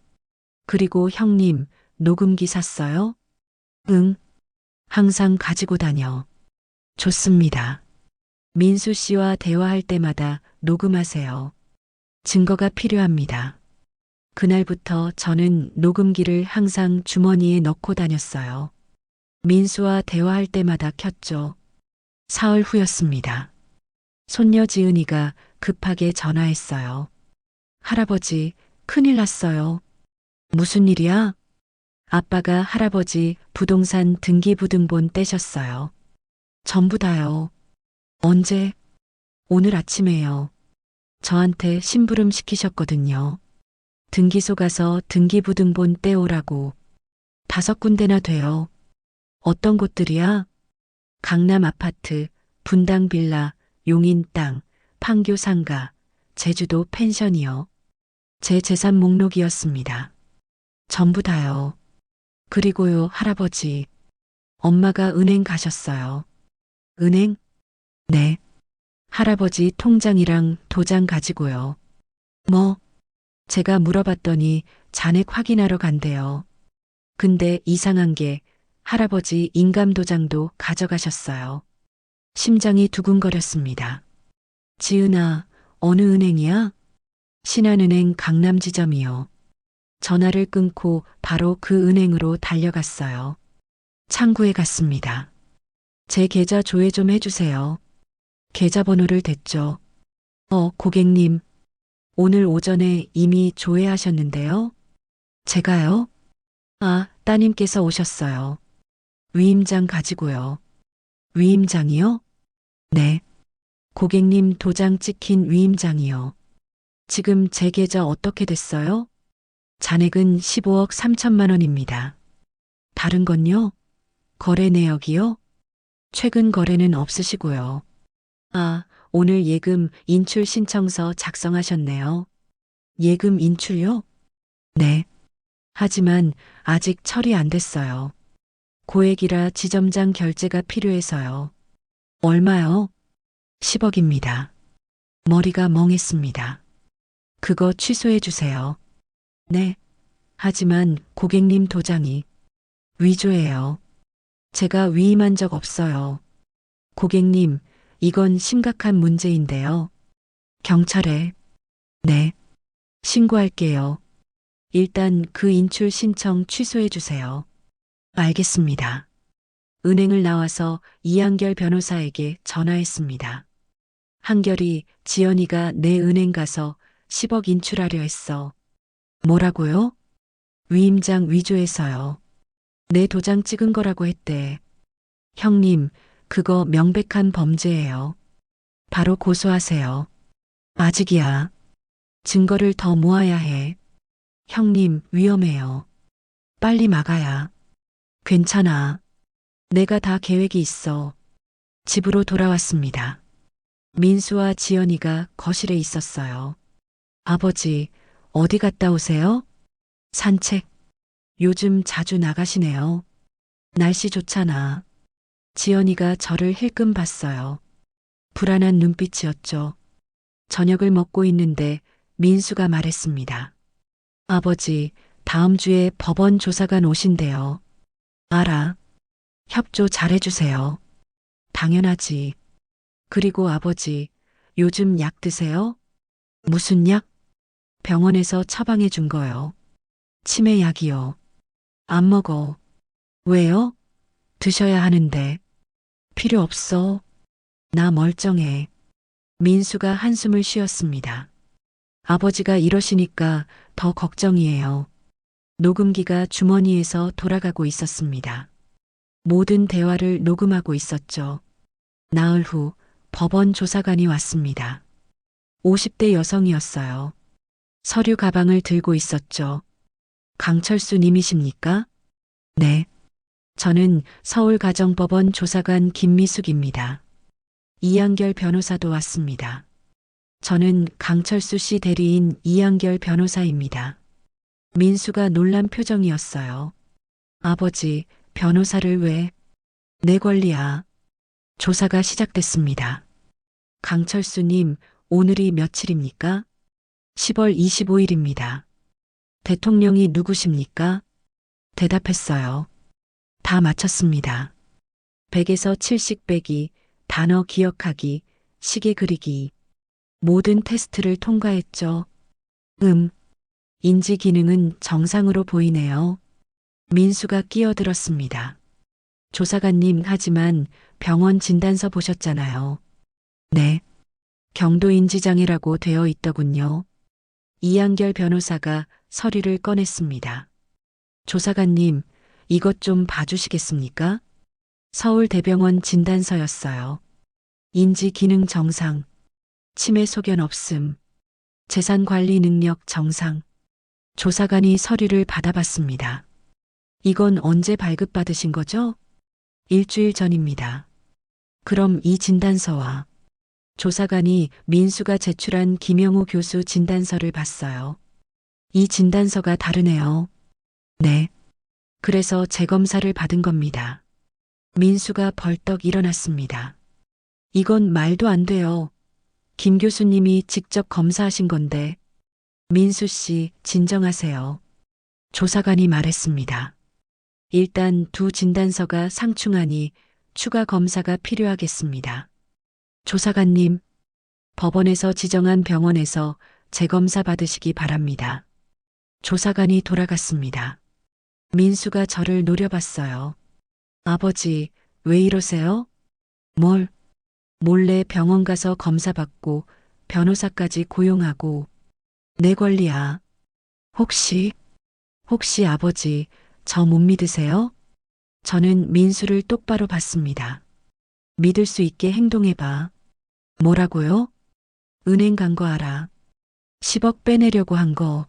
그리고 형님, 녹음기 샀어요? 응. 항상 가지고 다녀. 좋습니다. 민수 씨와 대화할 때마다 녹음하세요. 증거가 필요합니다. 그날부터 저는 녹음기를 항상 주머니에 넣고 다녔어요. 민수와 대화할 때마다 켰죠. 사흘 후였습니다. 손녀 지은이가 급하게 전화했어요. 할아버지, 큰일 났어요. 무슨 일이야? 아빠가 할아버지 부동산 등기부등본 떼셨어요. 전부 다요. 언제? 오늘 아침에요. 저한테 심부름 시키셨거든요. 등기소 가서 등기부등본 떼오라고. 5군데나 돼요. 어떤 곳들이야? 강남 아파트, 분당 빌라, 용인 땅, 판교 상가, 제주도 펜션이요. 제 재산 목록이었습니다. 전부 다요. 그리고요, 할아버지. 엄마가 은행 가셨어요. 은행? 네. 할아버지 통장이랑 도장 가지고요. 뭐? 제가 물어봤더니 잔액 확인하러 간대요. 근데 이상한 게 할아버지 인감도장도 가져가셨어요. 심장이 두근거렸습니다. 지은아, 어느 은행이야? 신한은행 강남지점이요. 전화를 끊고 바로 그 은행으로 달려갔어요. 창구에 갔습니다. 제 계좌 조회 좀 해주세요. 계좌번호를 댔죠. 고객님, 오늘 오전에 이미 조회하셨는데요. 제가요? 아, 따님께서 오셨어요. 위임장 가지고요. 위임장이요? 네. 고객님 도장 찍힌 위임장이요. 지금 제 계좌 어떻게 됐어요? 잔액은 15억 3천만 원입니다. 다른 건요? 거래 내역이요? 최근 거래는 없으시고요. 아, 오늘 예금 인출 신청서 작성하셨네요. 예금 인출요? 네. 하지만 아직 처리 안 됐어요. 고액이라 지점장 결제가 필요해서요. 얼마요? 10억입니다. 머리가 멍했습니다. 그거 취소해 주세요. 네. 하지만 고객님 도장이 위조예요. 제가 위임한 적 없어요. 고객님, 이건 심각한 문제인데요. 경찰에. 네. 신고할게요. 일단 그 인출 신청 취소해 주세요. 알겠습니다. 은행을 나와서 이한결 변호사에게 전화했습니다. 한결이 지연이가 내 은행 가서 10억 인출하려 했어. 뭐라고요? 위임장 위조해서요. 내 도장 찍은 거라고 했대. 형님, 그거 명백한 범죄예요. 바로 고소하세요. 아직이야. 증거를 더 모아야 해. 형님, 위험해요. 빨리 막아야. 괜찮아. 내가 다 계획이 있어. 집으로 돌아왔습니다. 민수와 지연이가 거실에 있었어요. 아버지, 어디 갔다 오세요? 산책. 요즘 자주 나가시네요. 날씨 좋잖아. 지연이가 저를 힐끔 봤어요. 불안한 눈빛이었죠. 저녁을 먹고 있는데 민수가 말했습니다. 아버지, 다음 주에 법원 조사관 오신대요. 알아. 협조 잘해주세요. 당연하지. 그리고 아버지, 요즘 약 드세요? 무슨 약? 병원에서 처방해 준 거요. 치매약이요. 안 먹어. 왜요? 드셔야 하는데. 필요 없어. 나 멀쩡해. 민수가 한숨을 쉬었습니다. 아버지가 이러시니까 더 걱정이에요. 녹음기가 주머니에서 돌아가고 있었습니다. 모든 대화를 녹음하고 있었죠. 나흘 후 법원 조사관이 왔습니다. 50대 여성이었어요. 서류 가방을 들고 있었죠. 강철수 님이십니까? 네. 저는 서울가정법원 조사관 김미숙입니다. 이한결 변호사도 왔습니다. 저는 강철수 씨 대리인 이한결 변호사입니다. 민수가 놀란 표정이었어요. 아버지, 변호사를 왜? 내 권리야. 조사가 시작됐습니다. 강철수님, 오늘이 며칠입니까? 10월 25일입니다. 대통령이 누구십니까? 대답했어요. 다 마쳤습니다. 100에서 70 빼기, 단어 기억하기, 시계 그리기. 모든 테스트를 통과했죠. 인지 기능은 정상으로 보이네요. 민수가 끼어들었습니다. 조사관님, 하지만 병원 진단서 보셨잖아요. 네. 경도인지장애라고 되어 있더군요. 이한결 변호사가 서류를 꺼냈습니다. 조사관님, 이것 좀 봐주시겠습니까? 서울대병원 진단서였어요. 인지 기능 정상, 치매 소견 없음, 재산 관리 능력 정상. 조사관이 서류를 받아봤습니다. 이건 언제 발급받으신 거죠? 일주일 전입니다. 그럼 이 진단서와 조사관이 민수가 제출한 김영우 교수 진단서를 봤어요. 이 진단서가 다르네요. 네. 그래서 재검사를 받은 겁니다. 민수가 벌떡 일어났습니다. 이건 말도 안 돼요. 김 교수님이 직접 검사하신 건데. 민수 씨, 진정하세요. 조사관이 말했습니다. 일단 두 진단서가 상충하니 추가 검사가 필요하겠습니다. 조사관님, 법원에서 지정한 병원에서 재검사 받으시기 바랍니다. 조사관이 돌아갔습니다. 민수가 저를 노려봤어요. 아버지, 왜 이러세요? 뭘? 몰래 병원 가서 검사 받고 변호사까지 고용하고. 내 권리야. 혹시 아버지, 저 못 믿으세요? 저는 민수를 똑바로 봤습니다. 믿을 수 있게 행동해봐. 뭐라고요? 은행 간 거 알아. 10억 빼내려고 한 거.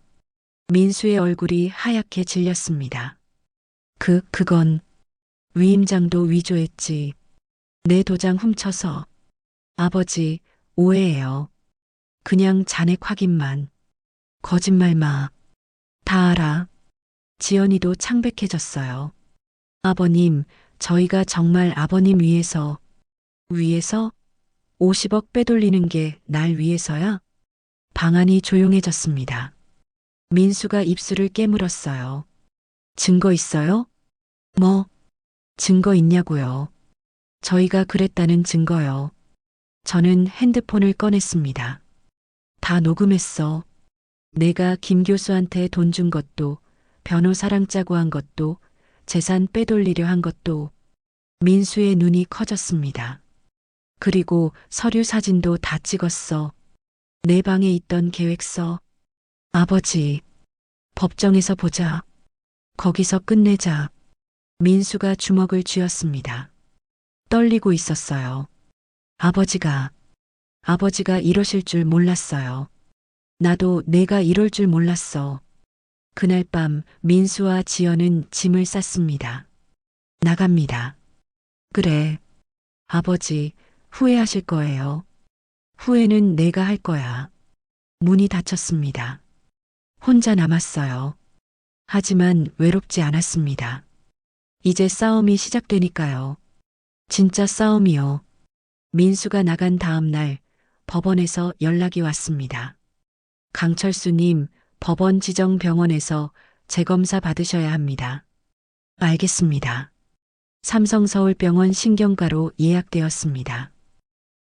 민수의 얼굴이 하얗게 질렸습니다. 그건 위임장도 위조했지. 내 도장 훔쳐서. 아버지, 오해예요. 그냥 잔액 확인만. 거짓말 마. 다 알아. 지연이도 창백해졌어요. 아버님, 저희가 정말 아버님 위해서 50억 빼돌리는 게 날 위해서야? 방안이 조용해졌습니다. 민수가 입술을 깨물었어요. 증거 있어요? 뭐? 증거 있냐고요. 저희가 그랬다는 증거요. 저는 핸드폰을 꺼냈습니다. 다 녹음했어. 내가 김 교수한테 돈 준 것도, 변호사랑 짜고 한 것도, 재산 빼돌리려 한 것도. 민수의 눈이 커졌습니다. 그리고 서류 사진도 다 찍었어. 내 방에 있던 계획서. 아버지, 법정에서 보자. 거기서 끝내자. 민수가 주먹을 쥐었습니다. 떨리고 있었어요. 아버지가 이러실 줄 몰랐어요. 나도 내가 이럴 줄 몰랐어. 그날 밤 민수와 지연은 짐을 쌌습니다. 나갑니다. 그래. 아버지, 후회하실 거예요. 후회는 내가 할 거야. 문이 닫혔습니다. 혼자 남았어요. 하지만 외롭지 않았습니다. 이제 싸움이 시작되니까요. 진짜 싸움이요. 민수가 나간 다음 날 법원에서 연락이 왔습니다. 강철수님, 법원 지정 병원에서 재검사 받으셔야 합니다. 알겠습니다. 삼성서울병원 신경과로 예약되었습니다.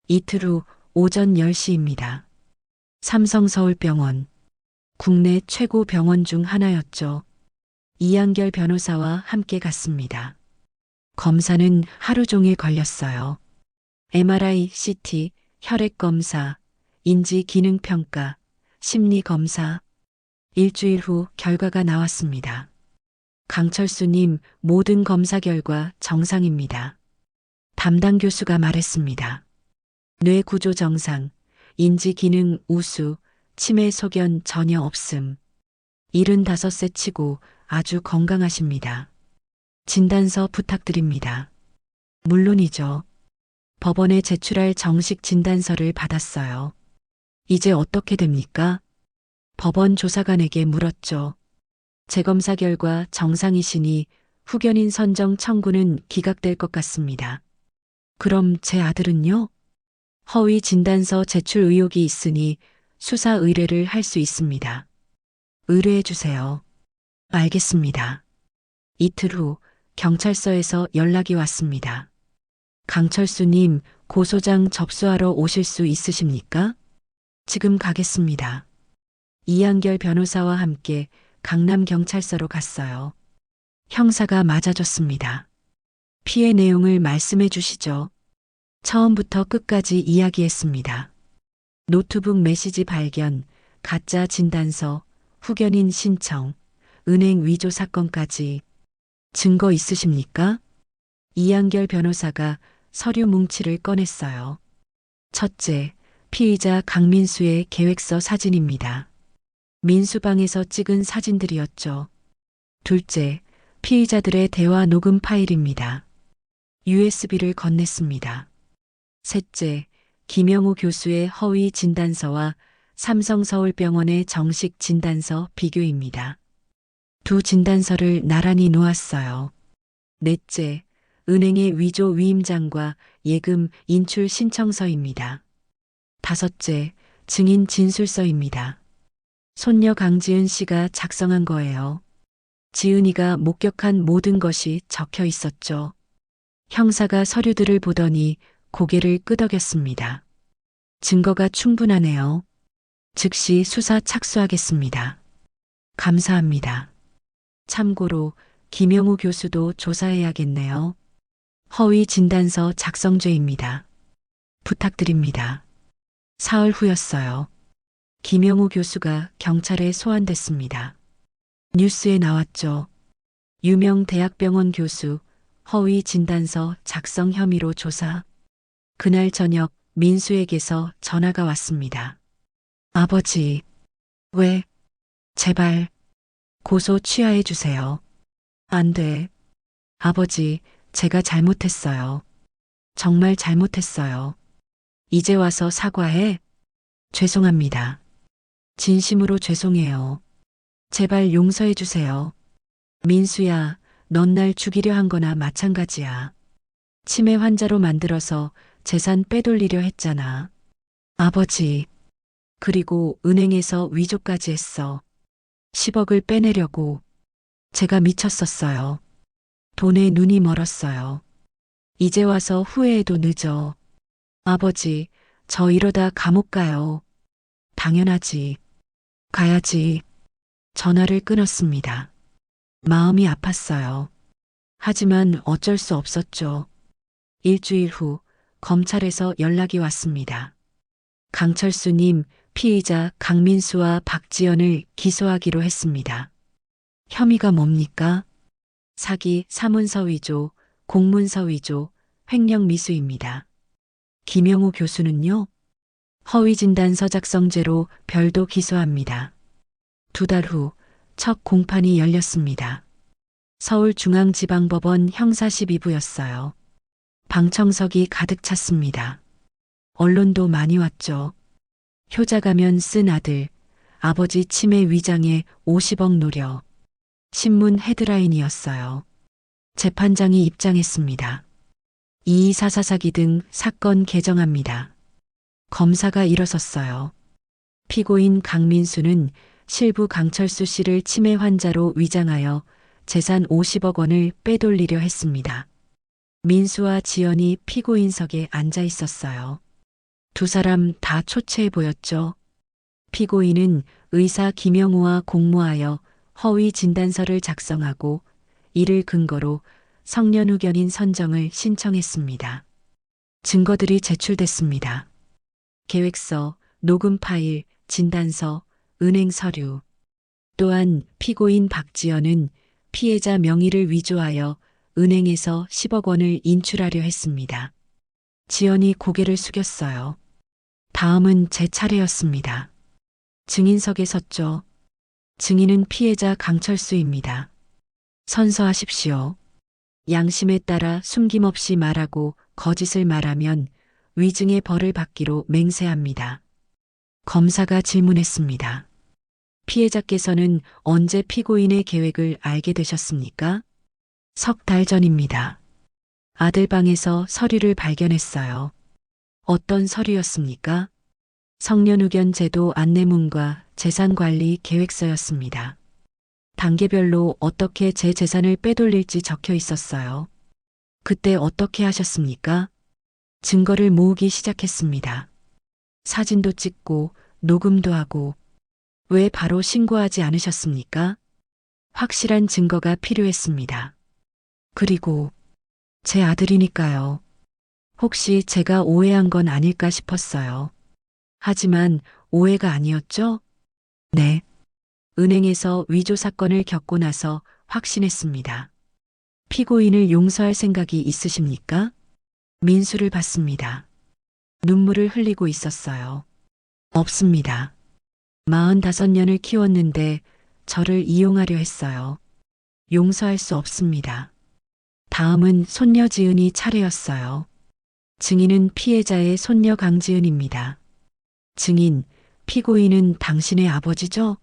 이틀 후 오전 10시입니다. 삼성서울병원. 국내 최고 병원 중 하나였죠. 이한결 변호사와 함께 갔습니다. 검사는 하루 종일 걸렸어요. MRI, CT, 혈액검사, 인지기능평가, 심리검사. 일주일 후 결과가 나왔습니다. 강철수님, 모든 검사 결과 정상입니다. 담당 교수가 말했습니다. 뇌 구조 정상, 인지 기능 우수, 치매 소견 전혀 없음. 75세 치고 아주 건강하십니다. 진단서 부탁드립니다. 물론이죠. 법원에 제출할 정식 진단서를 받았어요. 이제 어떻게 됩니까? 법원 조사관에게 물었죠. 재검사 결과 정상이시니 후견인 선정 청구는 기각될 것 같습니다. 그럼 제 아들은요? 허위 진단서 제출 의혹이 있으니 수사 의뢰를 할 수 있습니다. 의뢰해 주세요. 알겠습니다. 이틀 후 경찰서에서 연락이 왔습니다. 강철수님, 고소장 접수하러 오실 수 있으십니까? 지금 가겠습니다. 이한결 변호사와 함께 강남경찰서로 갔어요. 형사가 맞아줬습니다. 피해 내용을 말씀해 주시죠. 처음부터 끝까지 이야기했습니다. 노트북 메시지 발견, 가짜 진단서, 후견인 신청, 은행 위조 사건까지. 증거 있으십니까? 이한결 변호사가 서류 뭉치를 꺼냈어요. 첫째, 피의자 강민수의 계획서 사진입니다. 민수방에서 찍은 사진들이었죠. 둘째, 피의자들의 대화 녹음 파일입니다. USB를 건넸습니다. 셋째, 김영우 교수의 허위 진단서와 삼성서울병원의 정식 진단서 비교입니다. 두 진단서를 나란히 놓았어요. 넷째, 은행의 위조 위임장과 예금 인출 신청서입니다. 다섯째, 증인 진술서입니다. 손녀 강지은 씨가 작성한 거예요. 지은이가 목격한 모든 것이 적혀 있었죠. 형사가 서류들을 보더니 고개를 끄덕였습니다. 증거가 충분하네요. 즉시 수사 착수하겠습니다. 감사합니다. 참고로 김영우 교수도 조사해야겠네요. 허위 진단서 작성죄입니다. 부탁드립니다. 사흘 후였어요. 김영우 교수가 경찰에 소환됐습니다. 뉴스에 나왔죠. 유명 대학병원 교수 허위 진단서 작성 혐의로 조사. 그날 저녁 민수에게서 전화가 왔습니다. 아버지, 왜? 제발 고소 취하해 주세요. 안 돼. 아버지, 제가 잘못했어요. 정말 잘못했어요. 이제 와서 사과해? 죄송합니다. 진심으로 죄송해요. 제발 용서해 주세요. 민수야, 넌 날 죽이려 한 거나 마찬가지야. 치매 환자로 만들어서 재산 빼돌리려 했잖아. 아버지. 그리고 은행에서 위조까지 했어. 10억을 빼내려고. 제가 미쳤었어요. 돈에 눈이 멀었어요. 이제 와서 후회해도 늦어. 아버지, 저 이러다 감옥 가요. 당연하지. 가야지. 전화를 끊었습니다. 마음이 아팠어요. 하지만 어쩔 수 없었죠. 일주일 후 검찰에서 연락이 왔습니다. 강철수님, 피의자 강민수와 박지연을 기소하기로 했습니다. 혐의가 뭡니까? 사기, 사문서 위조, 공문서 위조, 횡령 미수입니다. 김영우 교수는요? 허위 진단서 작성죄로 별도 기소합니다. 두 달 후 첫 공판이 열렸습니다. 서울중앙지방법원 형사 12부였어요. 방청석이 가득 찼습니다. 언론도 많이 왔죠. 효자가면 쓴 아들, 아버지 치매 위장에 50억 노려. 신문 헤드라인이었어요. 재판장이 입장했습니다. 2244 사기 등 사건 개정합니다. 검사가 일어섰어요. 피고인 강민수는 실부 강철수 씨를 치매 환자로 위장하여 재산 50억 원을 빼돌리려 했습니다. 민수와 지연이 피고인석에 앉아 있었어요. 두 사람 다 초췌해 보였죠. 피고인은 의사 김영우와 공모하여 허위 진단서를 작성하고 이를 근거로 성년후견인 선정을 신청했습니다. 증거들이 제출됐습니다. 계획서, 녹음 파일, 진단서, 은행 서류. 또한 피고인 박지연은 피해자 명의를 위조하여 은행에서 10억 원을 인출하려 했습니다. 지연이 고개를 숙였어요. 다음은 제 차례였습니다. 증인석에 섰죠. 증인은 피해자 강철수입니다. 선서하십시오. 양심에 따라 숨김없이 말하고 거짓을 말하면 위증의 벌을 받기로 맹세합니다. 검사가 질문했습니다. 피해자께서는 언제 피고인의 계획을 알게 되셨습니까? 석 달 전입니다. 아들 방에서 서류를 발견했어요. 어떤 서류였습니까? 성년후견 제도 안내문과 재산관리 계획서였습니다. 단계별로 어떻게 제 재산을 빼돌릴지 적혀 있었어요. 그때 어떻게 하셨습니까? 증거를 모으기 시작했습니다. 사진도 찍고 녹음도 하고. 왜 바로 신고하지 않으셨습니까? 확실한 증거가 필요했습니다. 그리고 제 아들이니까요. 혹시 제가 오해한 건 아닐까 싶었어요. 하지만 오해가 아니었죠? 네. 은행에서 위조 사건을 겪고 나서 확신했습니다. 피고인을 용서할 생각이 있으십니까? 민수를 봤습니다. 눈물을 흘리고 있었어요. 없습니다. 45년을 키웠는데 저를 이용하려 했어요. 용서할 수 없습니다. 다음은 손녀 지은이 차례였어요. 증인은 피해자의 손녀 강지은입니다. 증인, 피고인은 당신의 아버지죠?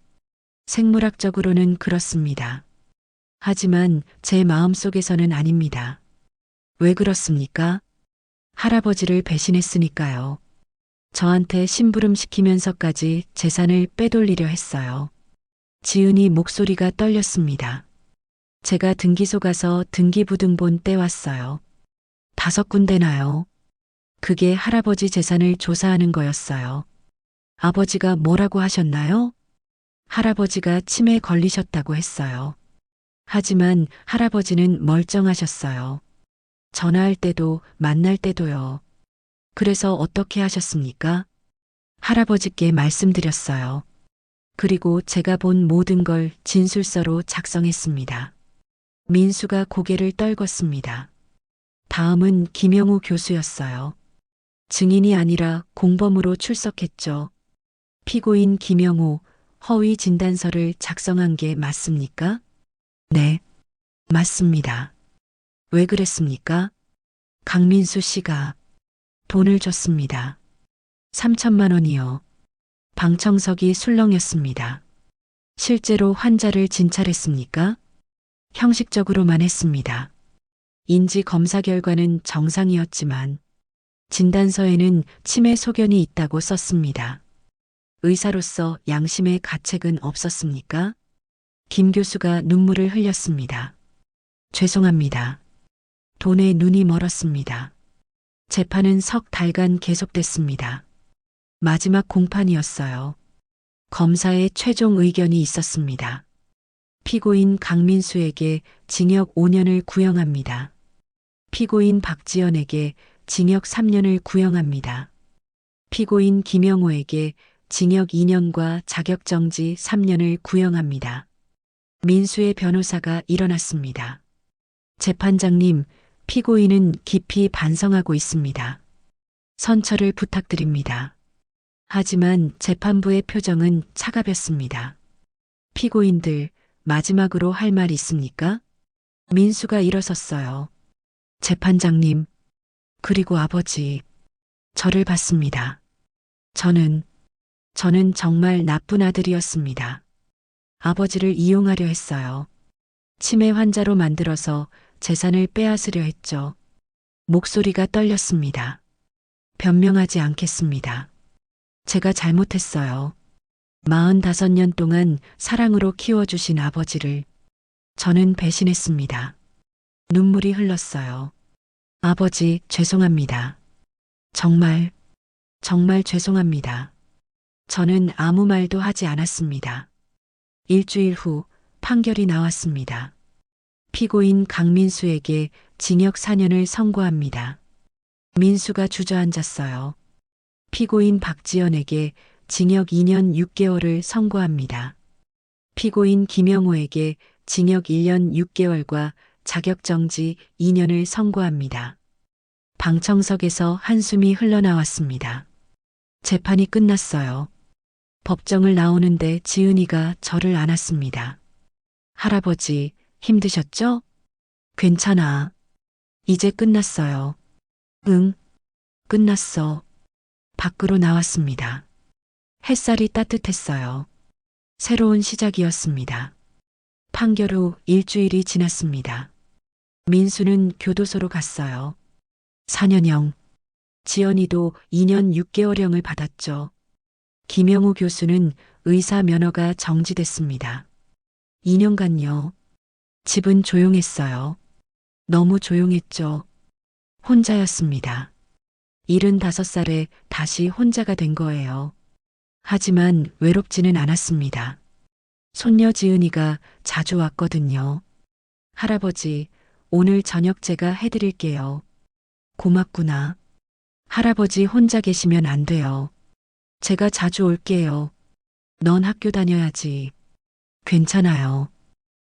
생물학적으로는 그렇습니다. 하지만 제 마음속에서는 아닙니다. 왜 그렇습니까? 할아버지를 배신했으니까요. 저한테 심부름 시키면서까지 재산을 빼돌리려 했어요. 지은이 목소리가 떨렸습니다. 제가 등기소 가서 등기부등본 떼왔어요. 5군데나요. 그게 할아버지 재산을 조사하는 거였어요. 아버지가 뭐라고 하셨나요? 할아버지가 치매에 걸리셨다고 했어요. 하지만 할아버지는 멀쩡하셨어요. 전화할 때도 만날 때도요. 그래서 어떻게 하셨습니까? 할아버지께 말씀드렸어요. 그리고 제가 본 모든 걸 진술서로 작성했습니다. 민수가 고개를 떨궜습니다. 다음은 김영우 교수였어요. 증인이 아니라 공범으로 출석했죠. 피고인 김영우, 허위 진단서를 작성한 게 맞습니까? 네, 맞습니다. 왜 그랬습니까? 강민수 씨가 돈을 줬습니다. 3천만 원이요. 방청석이 술렁였습니다. 실제로 환자를 진찰했습니까? 형식적으로만 했습니다. 인지 검사 결과는 정상이었지만 진단서에는 치매 소견이 있다고 썼습니다. 의사로서 양심의 가책은 없었습니까? 김 교수가 눈물을 흘렸습니다. 죄송합니다. 돈에 눈이 멀었습니다. 재판은 석 달간 계속됐습니다. 마지막 공판이었어요. 검사의 최종 의견이 있었습니다. 피고인 강민수에게 징역 5년을 구형합니다. 피고인 박지연에게 징역 3년을 구형합니다. 피고인 김영호에게 징역 2년과 자격정지 3년을 구형합니다. 민수의 변호사가 일어났습니다. 재판장님, 피고인은 깊이 반성하고 있습니다. 선처를 부탁드립니다. 하지만 재판부의 표정은 차가웠습니다. 피고인들, 마지막으로 할 말 있습니까? 민수가 일어섰어요. 재판장님, 그리고 아버지, 저를 봤습니다. 저는 정말 나쁜 아들이었습니다. 아버지를 이용하려 했어요. 치매 환자로 만들어서 재산을 빼앗으려 했죠. 목소리가 떨렸습니다. 변명하지 않겠습니다. 제가 잘못했어요. 45년 동안 사랑으로 키워주신 아버지를 저는 배신했습니다. 눈물이 흘렀어요. 아버지, 죄송합니다. 정말, 정말 죄송합니다. 저는 아무 말도 하지 않았습니다. 일주일 후 판결이 나왔습니다. 피고인 강민수에게 징역 4년을 선고합니다. 민수가 주저앉았어요. 피고인 박지연에게 징역 2년 6개월을 선고합니다. 피고인 김영호에게 징역 1년 6개월과 자격정지 2년을 선고합니다. 방청석에서 한숨이 흘러나왔습니다. 재판이 끝났어요. 법정을 나오는데 지은이가 저를 안았습니다. 할아버지, 힘드셨죠? 괜찮아. 이제 끝났어요. 응, 끝났어. 밖으로 나왔습니다. 햇살이 따뜻했어요. 새로운 시작이었습니다. 판결 후 일주일이 지났습니다. 민수는 교도소로 갔어요. 4년형. 지연이도 2년 6개월형을 받았죠. 김영우 교수는 의사 면허가 정지됐습니다. 2년간요. 집은 조용했어요. 너무 조용했죠. 혼자였습니다. 75살에 다시 혼자가 된 거예요. 하지만 외롭지는 않았습니다. 손녀 지은이가 자주 왔거든요. 할아버지, 오늘 저녁 제가 해드릴게요. 고맙구나. 할아버지 혼자 계시면 안 돼요. 제가 자주 올게요. 넌 학교 다녀야지. 괜찮아요.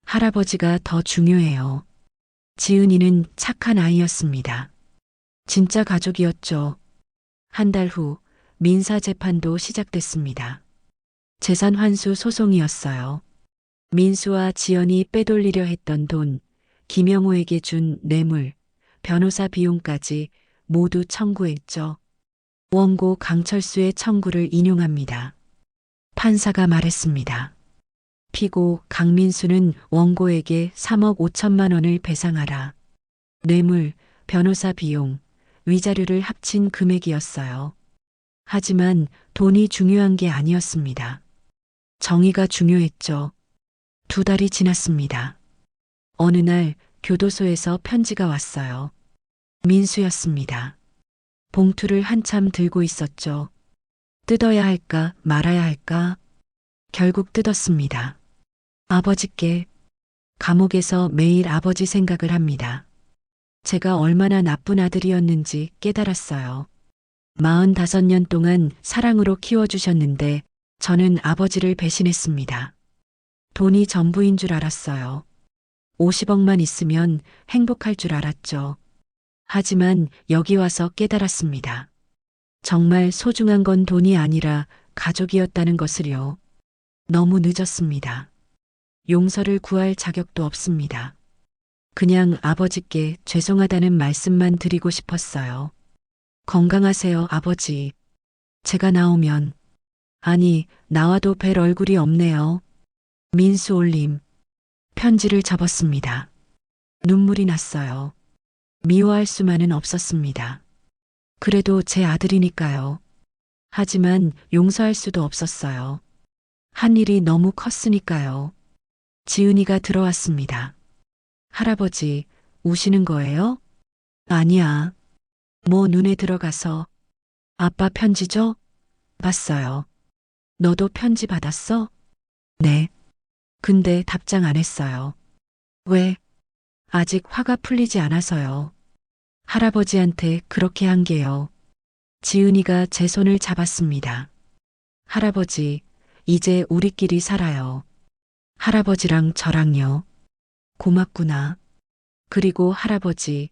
할아버지가 더 중요해요. 지은이는 착한 아이였습니다. 진짜 가족이었죠. 한 달 후 민사재판도 시작됐습니다. 재산 환수 소송이었어요. 민수와 지연이 빼돌리려 했던 돈, 김영호에게 준 뇌물, 변호사 비용까지 모두 청구했죠. 원고 강철수의 청구를 인용합니다. 판사가 말했습니다. 피고 강민수는 원고에게 3억 5천만 원을 배상하라. 뇌물, 변호사 비용, 위자료를 합친 금액이었어요. 하지만 돈이 중요한 게 아니었습니다. 정의가 중요했죠. 2달이 지났습니다. 어느 날 교도소에서 편지가 왔어요. 민수였습니다. 봉투를 한참 들고 있었죠. 뜯어야 할까 말아야 할까? 결국 뜯었습니다. 아버지께. 감옥에서 매일 아버지 생각을 합니다. 제가 얼마나 나쁜 아들이었는지 깨달았어요. 45년 동안 사랑으로 키워주셨는데 저는 아버지를 배신했습니다. 돈이 전부인 줄 알았어요. 50억만 있으면 행복할 줄 알았죠. 하지만 여기 와서 깨달았습니다. 정말 소중한 건 돈이 아니라 가족이었다는 것을요. 너무 늦었습니다. 용서를 구할 자격도 없습니다. 그냥 아버지께 죄송하다는 말씀만 드리고 싶었어요. 건강하세요, 아버지. 제가 나오면. 아니, 나와도 뵐 얼굴이 없네요. 민수 올림. 편지를 접었습니다. 눈물이 났어요. 미워할 수만은 없었습니다. 그래도 제 아들이니까요. 하지만 용서할 수도 없었어요. 한 일이 너무 컸으니까요. 지은이가 들어왔습니다. 할아버지, 우시는 거예요? 아니야. 뭐 눈에 들어가서. 아빠 편지죠? 봤어요. 너도 편지 받았어? 네. 근데 답장 안 했어요. 왜? 아직 화가 풀리지 않아서요. 할아버지한테 그렇게 한 게요. 지은이가 제 손을 잡았습니다. 할아버지, 이제 우리끼리 살아요. 할아버지랑 저랑요. 고맙구나. 그리고 할아버지,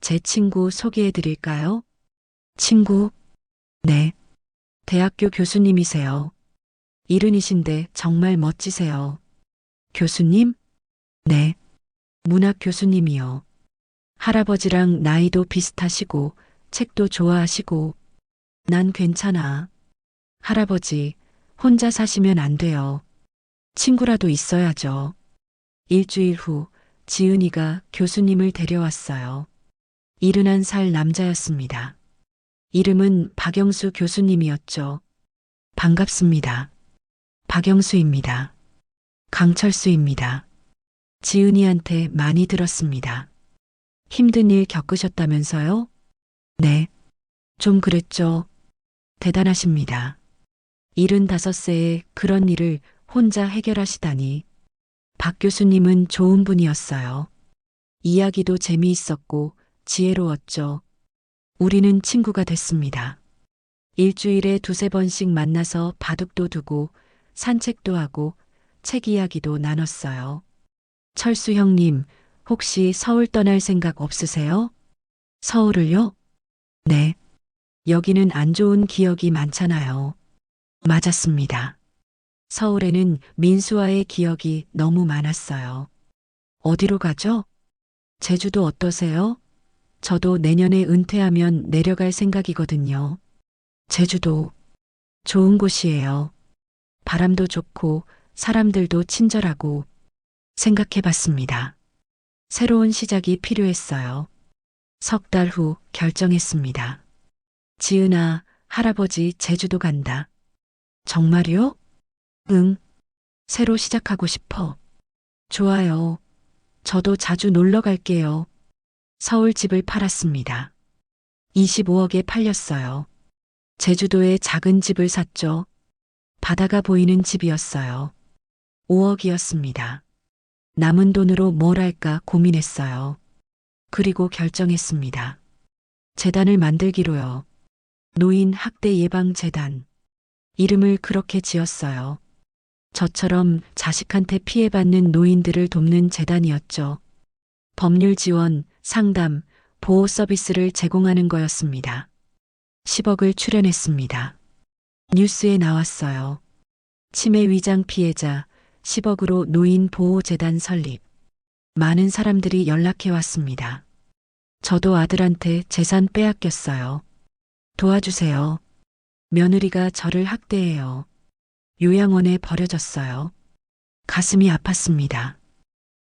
제 친구 소개해 드릴까요? 친구? 네. 대학교 교수님이세요. 70이신데 정말 멋지세요. 교수님? 네. 문학 교수님이요. 할아버지랑 나이도 비슷하시고, 책도 좋아하시고, 난 괜찮아. 할아버지, 혼자 사시면 안 돼요. 친구라도 있어야죠. 일주일 후, 지은이가 교수님을 데려왔어요. 71살 남자였습니다. 이름은 박영수 교수님이었죠. 반갑습니다. 박영수입니다. 강철수입니다. 지은이한테 많이 들었습니다. 힘든 일 겪으셨다면서요? 네. 좀 그랬죠. 대단하십니다. 75세에 그런 일을 혼자 해결하시다니. 박 교수님은 좋은 분이었어요. 이야기도 재미있었고 지혜로웠죠. 우리는 친구가 됐습니다. 일주일에 두세 번씩 만나서 바둑도 두고 산책도 하고 책 이야기도 나눴어요. 철수 형님, 혹시 서울 떠날 생각 없으세요? 서울을요? 네. 여기는 안 좋은 기억이 많잖아요. 맞았습니다. 서울에는 민수와의 기억이 너무 많았어요. 어디로 가죠? 제주도 어떠세요? 저도 내년에 은퇴하면 내려갈 생각이거든요. 제주도 좋은 곳이에요. 바람도 좋고 사람들도 친절하고 생각해 봤습니다. 새로운 시작이 필요했어요. 석 달 후 결정했습니다. 지은아, 할아버지 제주도 간다. 정말요? 응. 새로 시작하고 싶어. 좋아요. 저도 자주 놀러 갈게요. 서울 집을 팔았습니다. 25억에 팔렸어요. 제주도에 작은 집을 샀죠. 바다가 보이는 집이었어요. 5억이었습니다. 남은 돈으로 뭘 할까 고민했어요. 그리고 결정했습니다. 재단을 만들기로요. 노인 학대 예방 재단. 이름을 그렇게 지었어요. 저처럼 자식한테 피해받는 노인들을 돕는 재단이었죠. 법률 지원, 상담, 보호 서비스를 제공하는 거였습니다. 10억을 출연했습니다. 뉴스에 나왔어요. 치매 위장 피해자 10억으로 노인 보호재단 설립. 많은 사람들이 연락해 왔습니다. 저도 아들한테 재산 빼앗겼어요. 도와주세요. 며느리가 저를 학대해요. 요양원에 버려졌어요. 가슴이 아팠습니다.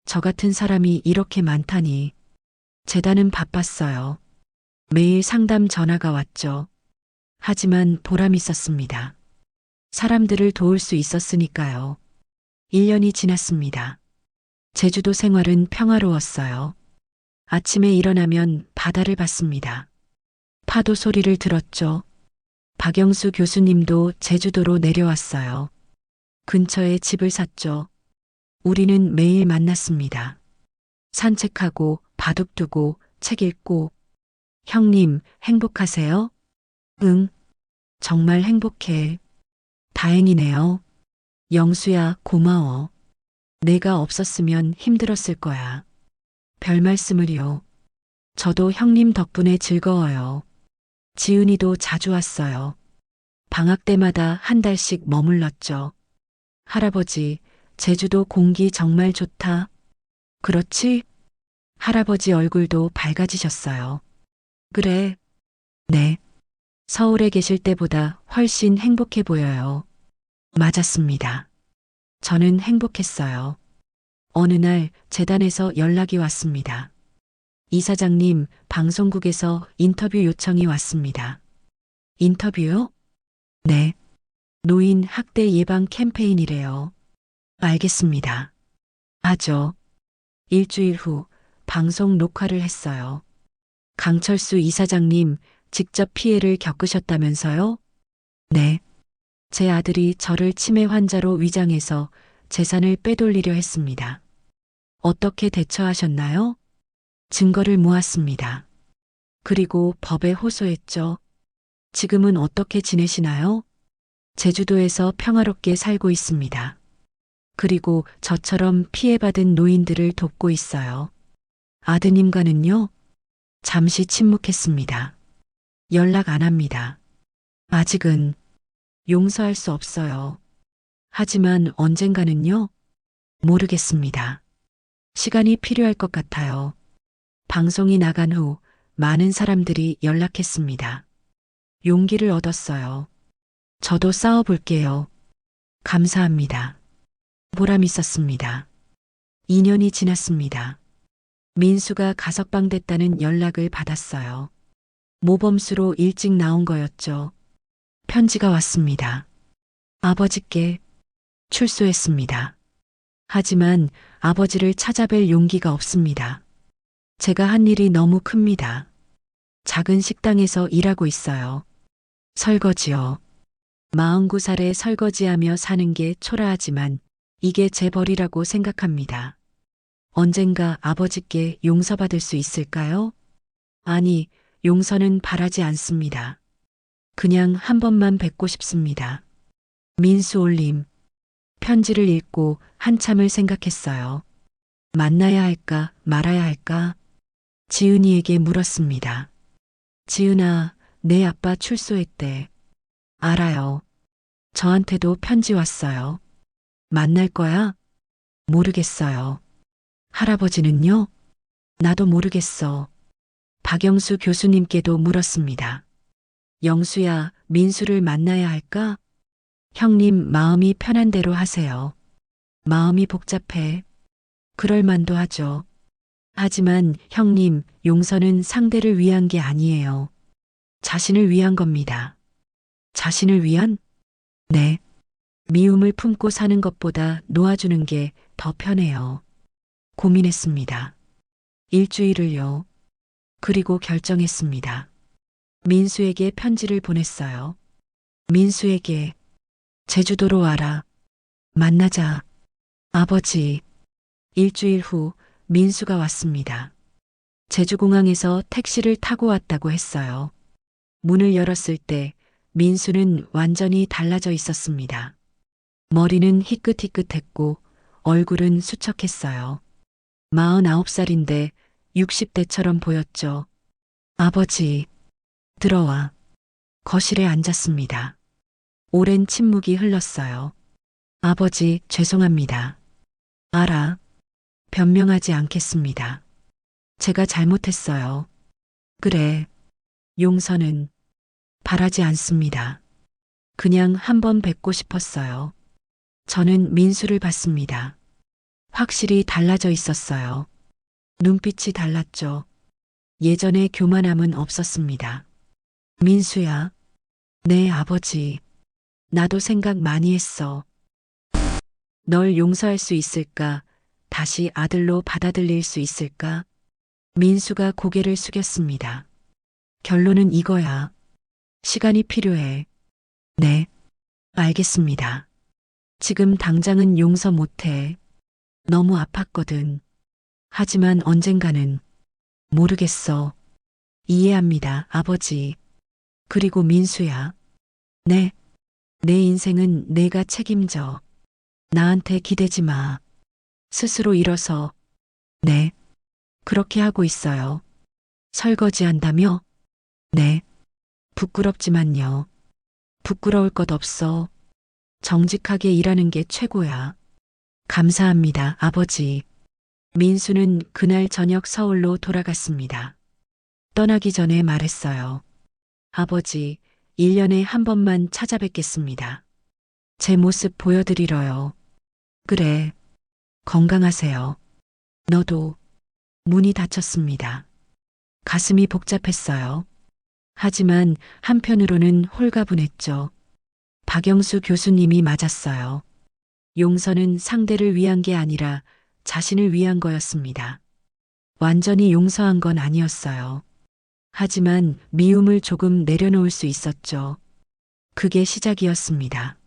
저 같은 사람이 이렇게 많다니. 재단은 바빴어요. 매일 상담 전화가 왔죠. 하지만 보람 있었습니다. 사람들을 도울 수 있었으니까요. 1년이 지났습니다. 제주도 생활은 평화로웠어요. 아침에 일어나면 바다를 봤습니다. 파도 소리를 들었죠. 박영수 교수님도 제주도로 내려왔어요. 근처에 집을 샀죠. 우리는 매일 만났습니다. 산책하고 바둑 두고 책 읽고. 형님, 행복하세요? 응, 정말 행복해. 다행이네요. 영수야, 고마워. 내가 없었으면 힘들었을 거야. 별 말씀을요. 저도 형님 덕분에 즐거워요. 지은이도 자주 왔어요. 방학 때마다 한 달씩 머물렀죠. 할아버지, 제주도 공기 정말 좋다. 그렇지? 할아버지 얼굴도 밝아지셨어요. 그래. 네. 서울에 계실 때보다 훨씬 행복해 보여요. 맞았습니다. 저는 행복했어요. 어느 날 재단에서 연락이 왔습니다. 이사장님, 방송국에서 인터뷰 요청이 왔습니다. 인터뷰요? 네. 노인 학대 예방 캠페인이래요. 알겠습니다. 하죠. 일주일 후 방송 녹화를 했어요. 강철수 이사장님, 직접 피해를 겪으셨다면서요? 네. 제 아들이 저를 치매 환자로 위장해서 재산을 빼돌리려 했습니다. 어떻게 대처하셨나요? 증거를 모았습니다. 그리고 법에 호소했죠. 지금은 어떻게 지내시나요? 제주도에서 평화롭게 살고 있습니다. 그리고 저처럼 피해받은 노인들을 돕고 있어요. 아드님과는요? 잠시 침묵했습니다. 연락 안 합니다. 아직은 용서할 수 없어요. 하지만 언젠가는요? 모르겠습니다. 시간이 필요할 것 같아요. 방송이 나간 후 많은 사람들이 연락했습니다. 용기를 얻었어요. 저도 싸워볼게요. 감사합니다. 보람 있었습니다. 2년이 지났습니다. 민수가 가석방됐다는 연락을 받았어요. 모범수로 일찍 나온 거였죠. 편지가 왔습니다. 아버지께 출소했습니다. 하지만 아버지를 찾아뵐 용기가 없습니다. 제가 한 일이 너무 큽니다. 작은 식당에서 일하고 있어요. 설거지요. 49살에 설거지하며 사는 게 초라하지만 이게 제 벌이라고 생각합니다. 언젠가 아버지께 용서받을 수 있을까요? 아니, 용서는 바라지 않습니다. 그냥 한 번만 뵙고 싶습니다. 민수 올림. 편지를 읽고 한참을 생각했어요. 만나야 할까 말아야 할까? 지은이에게 물었습니다. 지은아, 내 아빠 출소했대. 알아요. 저한테도 편지 왔어요. 만날 거야? 모르겠어요. 할아버지는요? 나도 모르겠어. 박영수 교수님께도 물었습니다. 영수야, 민수를 만나야 할까? 형님 마음이 편한 대로 하세요. 마음이 복잡해. 그럴 만도 하죠. 하지만 형님, 용서는 상대를 위한 게 아니에요. 자신을 위한 겁니다. 자신을 위한? 네. 미움을 품고 사는 것보다 놓아주는 게 더 편해요. 고민했습니다. 일주일을요. 그리고 결정했습니다. 민수에게 편지를 보냈어요. 민수에게 제주도로 와라. 만나자. 아버지. 일주일 후 민수가 왔습니다. 제주공항에서 택시를 타고 왔다고 했어요. 문을 열었을 때 민수는 완전히 달라져 있었습니다. 머리는 희끗희끗했고 얼굴은 수척했어요. 49살인데 60대처럼 보였죠. 아버지, 들어와. 거실에 앉았습니다. 오랜 침묵이 흘렀어요. 아버지, 죄송합니다. 알아. 변명하지 않겠습니다. 제가 잘못했어요. 그래. 용서는 바라지 않습니다. 그냥 한번 뵙고 싶었어요. 저는 민수를 봤습니다. 확실히 달라져 있었어요. 눈빛이 달랐죠. 예전의 교만함은 없었습니다. 민수야. 네, 아버지. 나도 생각 많이 했어. 널 용서할 수 있을까? 다시 아들로 받아들일 수 있을까? 민수가 고개를 숙였습니다. 결론은 이거야. 시간이 필요해. 네. 알겠습니다. 지금 당장은 용서 못해. 너무 아팠거든. 하지만 언젠가는 모르겠어. 이해합니다, 아버지. 그리고 민수야. 네. 내 인생은 내가 책임져. 나한테 기대지 마. 스스로 일어서. 네. 그렇게 하고 있어요. 설거지 한다며? 네. 부끄럽지만요. 부끄러울 것 없어. 정직하게 일하는 게 최고야. 감사합니다, 아버지. 민수는 그날 저녁 서울로 돌아갔습니다. 떠나기 전에 말했어요. 아버지, 1년에 한 번만 찾아뵙겠습니다. 제 모습 보여드리러요. 그래. 건강하세요. 너도. 문이 닫혔습니다. 가슴이 복잡했어요. 하지만 한편으로는 홀가분했죠. 박영수 교수님이 맞았어요. 용서는 상대를 위한 게 아니라 자신을 위한 거였습니다. 완전히 용서한 건 아니었어요. 하지만 미움을 조금 내려놓을 수 있었죠. 그게 시작이었습니다.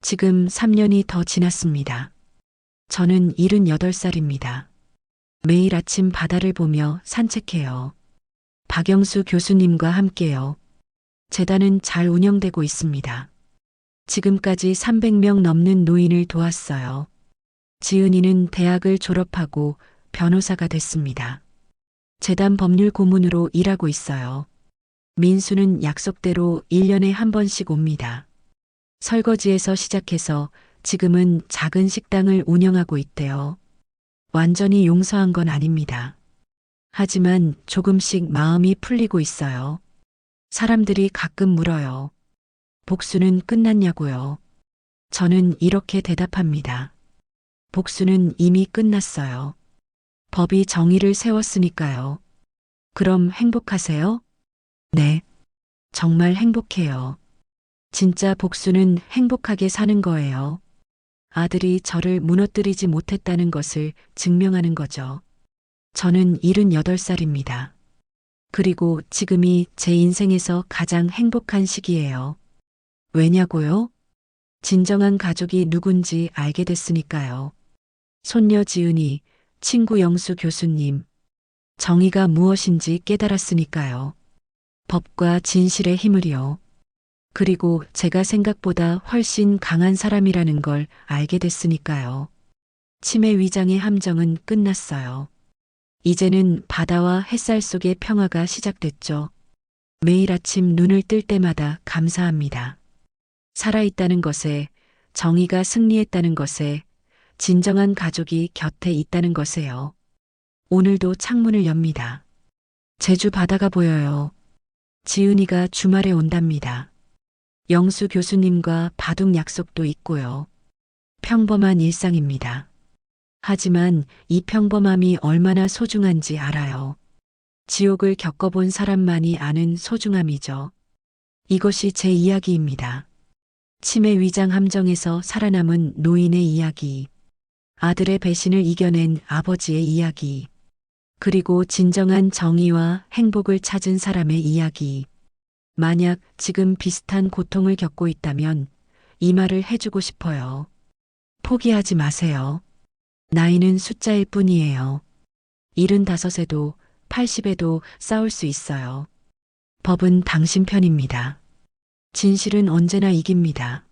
지금 3년이 더 지났습니다. 저는 78살입니다. 매일 아침 바다를 보며 산책해요. 박영수 교수님과 함께요. 재단은 잘 운영되고 있습니다. 지금까지 300명 넘는 노인을 도왔어요. 지은이는 대학을 졸업하고 변호사가 됐습니다. 재단 법률 고문으로 일하고 있어요. 민수는 약속대로 1년에 한 번씩 옵니다. 설거지에서 시작해서 지금은 작은 식당을 운영하고 있대요. 완전히 용서한 건 아닙니다. 하지만 조금씩 마음이 풀리고 있어요. 사람들이 가끔 물어요. 복수는 끝났냐고요. 저는 이렇게 대답합니다. 복수는 이미 끝났어요. 법이 정의를 세웠으니까요. 그럼 행복하세요? 네, 정말 행복해요. 진짜 복수는 행복하게 사는 거예요. 아들이 저를 무너뜨리지 못했다는 것을 증명하는 거죠. 저는 78살입니다. 그리고 지금이 제 인생에서 가장 행복한 시기예요. 왜냐고요? 진정한 가족이 누군지 알게 됐으니까요. 손녀 지은이, 친구 영수 교수님, 정의가 무엇인지 깨달았으니까요. 법과 진실의 힘을요. 그리고 제가 생각보다 훨씬 강한 사람이라는 걸 알게 됐으니까요. 치매 위장의 함정은 끝났어요. 이제는 바다와 햇살 속의 평화가 시작됐죠. 매일 아침 눈을 뜰 때마다 감사합니다. 살아있다는 것에, 정의가 승리했다는 것에, 진정한 가족이 곁에 있다는 것에요. 오늘도 창문을 엽니다. 제주 바다가 보여요. 지은이가 주말에 온답니다. 영수 교수님과 바둑 약속도 있고요. 평범한 일상입니다. 하지만 이 평범함이 얼마나 소중한지 알아요. 지옥을 겪어본 사람만이 아는 소중함이죠. 이것이 제 이야기입니다. 치매 위장 함정에서 살아남은 노인의 이야기, 아들의 배신을 이겨낸 아버지의 이야기, 그리고 진정한 정의와 행복을 찾은 사람의 이야기. 만약 지금 비슷한 고통을 겪고 있다면 이 말을 해주고 싶어요. 포기하지 마세요. 나이는 숫자일 뿐이에요. 75에도 80에도 싸울 수 있어요. 법은 당신 편입니다. 진실은 언제나 이깁니다.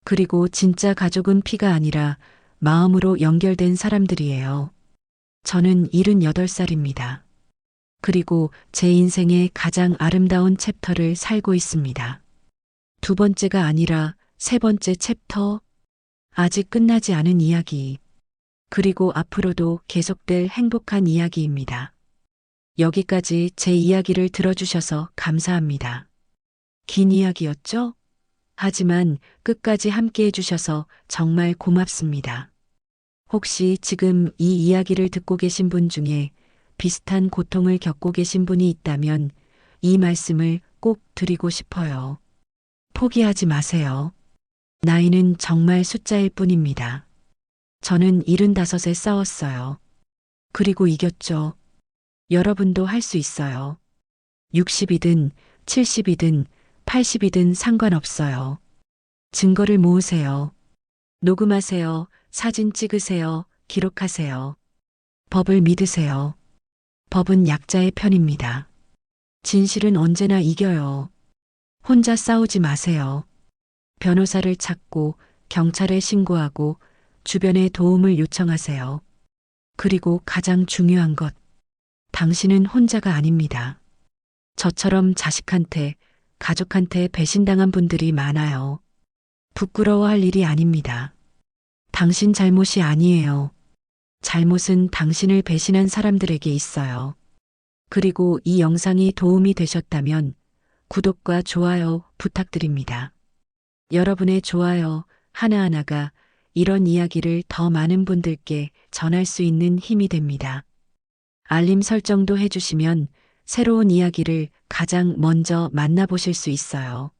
그리고 진짜 가족은 피가 아니라 마음으로 연결된 사람들이에요. 저는 78살입니다. 그리고 제 인생의 가장 아름다운 챕터를 살고 있습니다. 두 번째가 아니라 세 번째 챕터. 아직 끝나지 않은 이야기. 그리고 앞으로도 계속될 행복한 이야기입니다. 여기까지 제 이야기를 들어주셔서 감사합니다. 긴 이야기였죠? 하지만 끝까지 함께 해주셔서 정말 고맙습니다. 혹시 지금 이 이야기를 듣고 계신 분 중에 비슷한 고통을 겪고 계신 분이 있다면 이 말씀을 꼭 드리고 싶어요. 포기하지 마세요. 나이는 정말 숫자일 뿐입니다. 저는 75에 싸웠어요. 그리고 이겼죠. 여러분도 할 수 있어요. 60이든 70이든 80이든 상관없어요. 증거를 모으세요. 녹음하세요. 사진 찍으세요. 기록하세요. 법을 믿으세요. 법은 약자의 편입니다. 진실은 언제나 이겨요. 혼자 싸우지 마세요. 변호사를 찾고 경찰에 신고하고 주변에 도움을 요청하세요. 그리고 가장 중요한 것, 당신은 혼자가 아닙니다. 저처럼 자식한테, 가족한테 배신당한 분들이 많아요. 부끄러워할 일이 아닙니다. 당신 잘못이 아니에요. 잘못은 당신을 배신한 사람들에게 있어요. 그리고 이 영상이 도움이 되셨다면 구독과 좋아요 부탁드립니다. 여러분의 좋아요 하나하나가 이런 이야기를 더 많은 분들께 전할 수 있는 힘이 됩니다. 알림 설정도 해주시면 새로운 이야기를 가장 먼저 만나보실 수 있어요.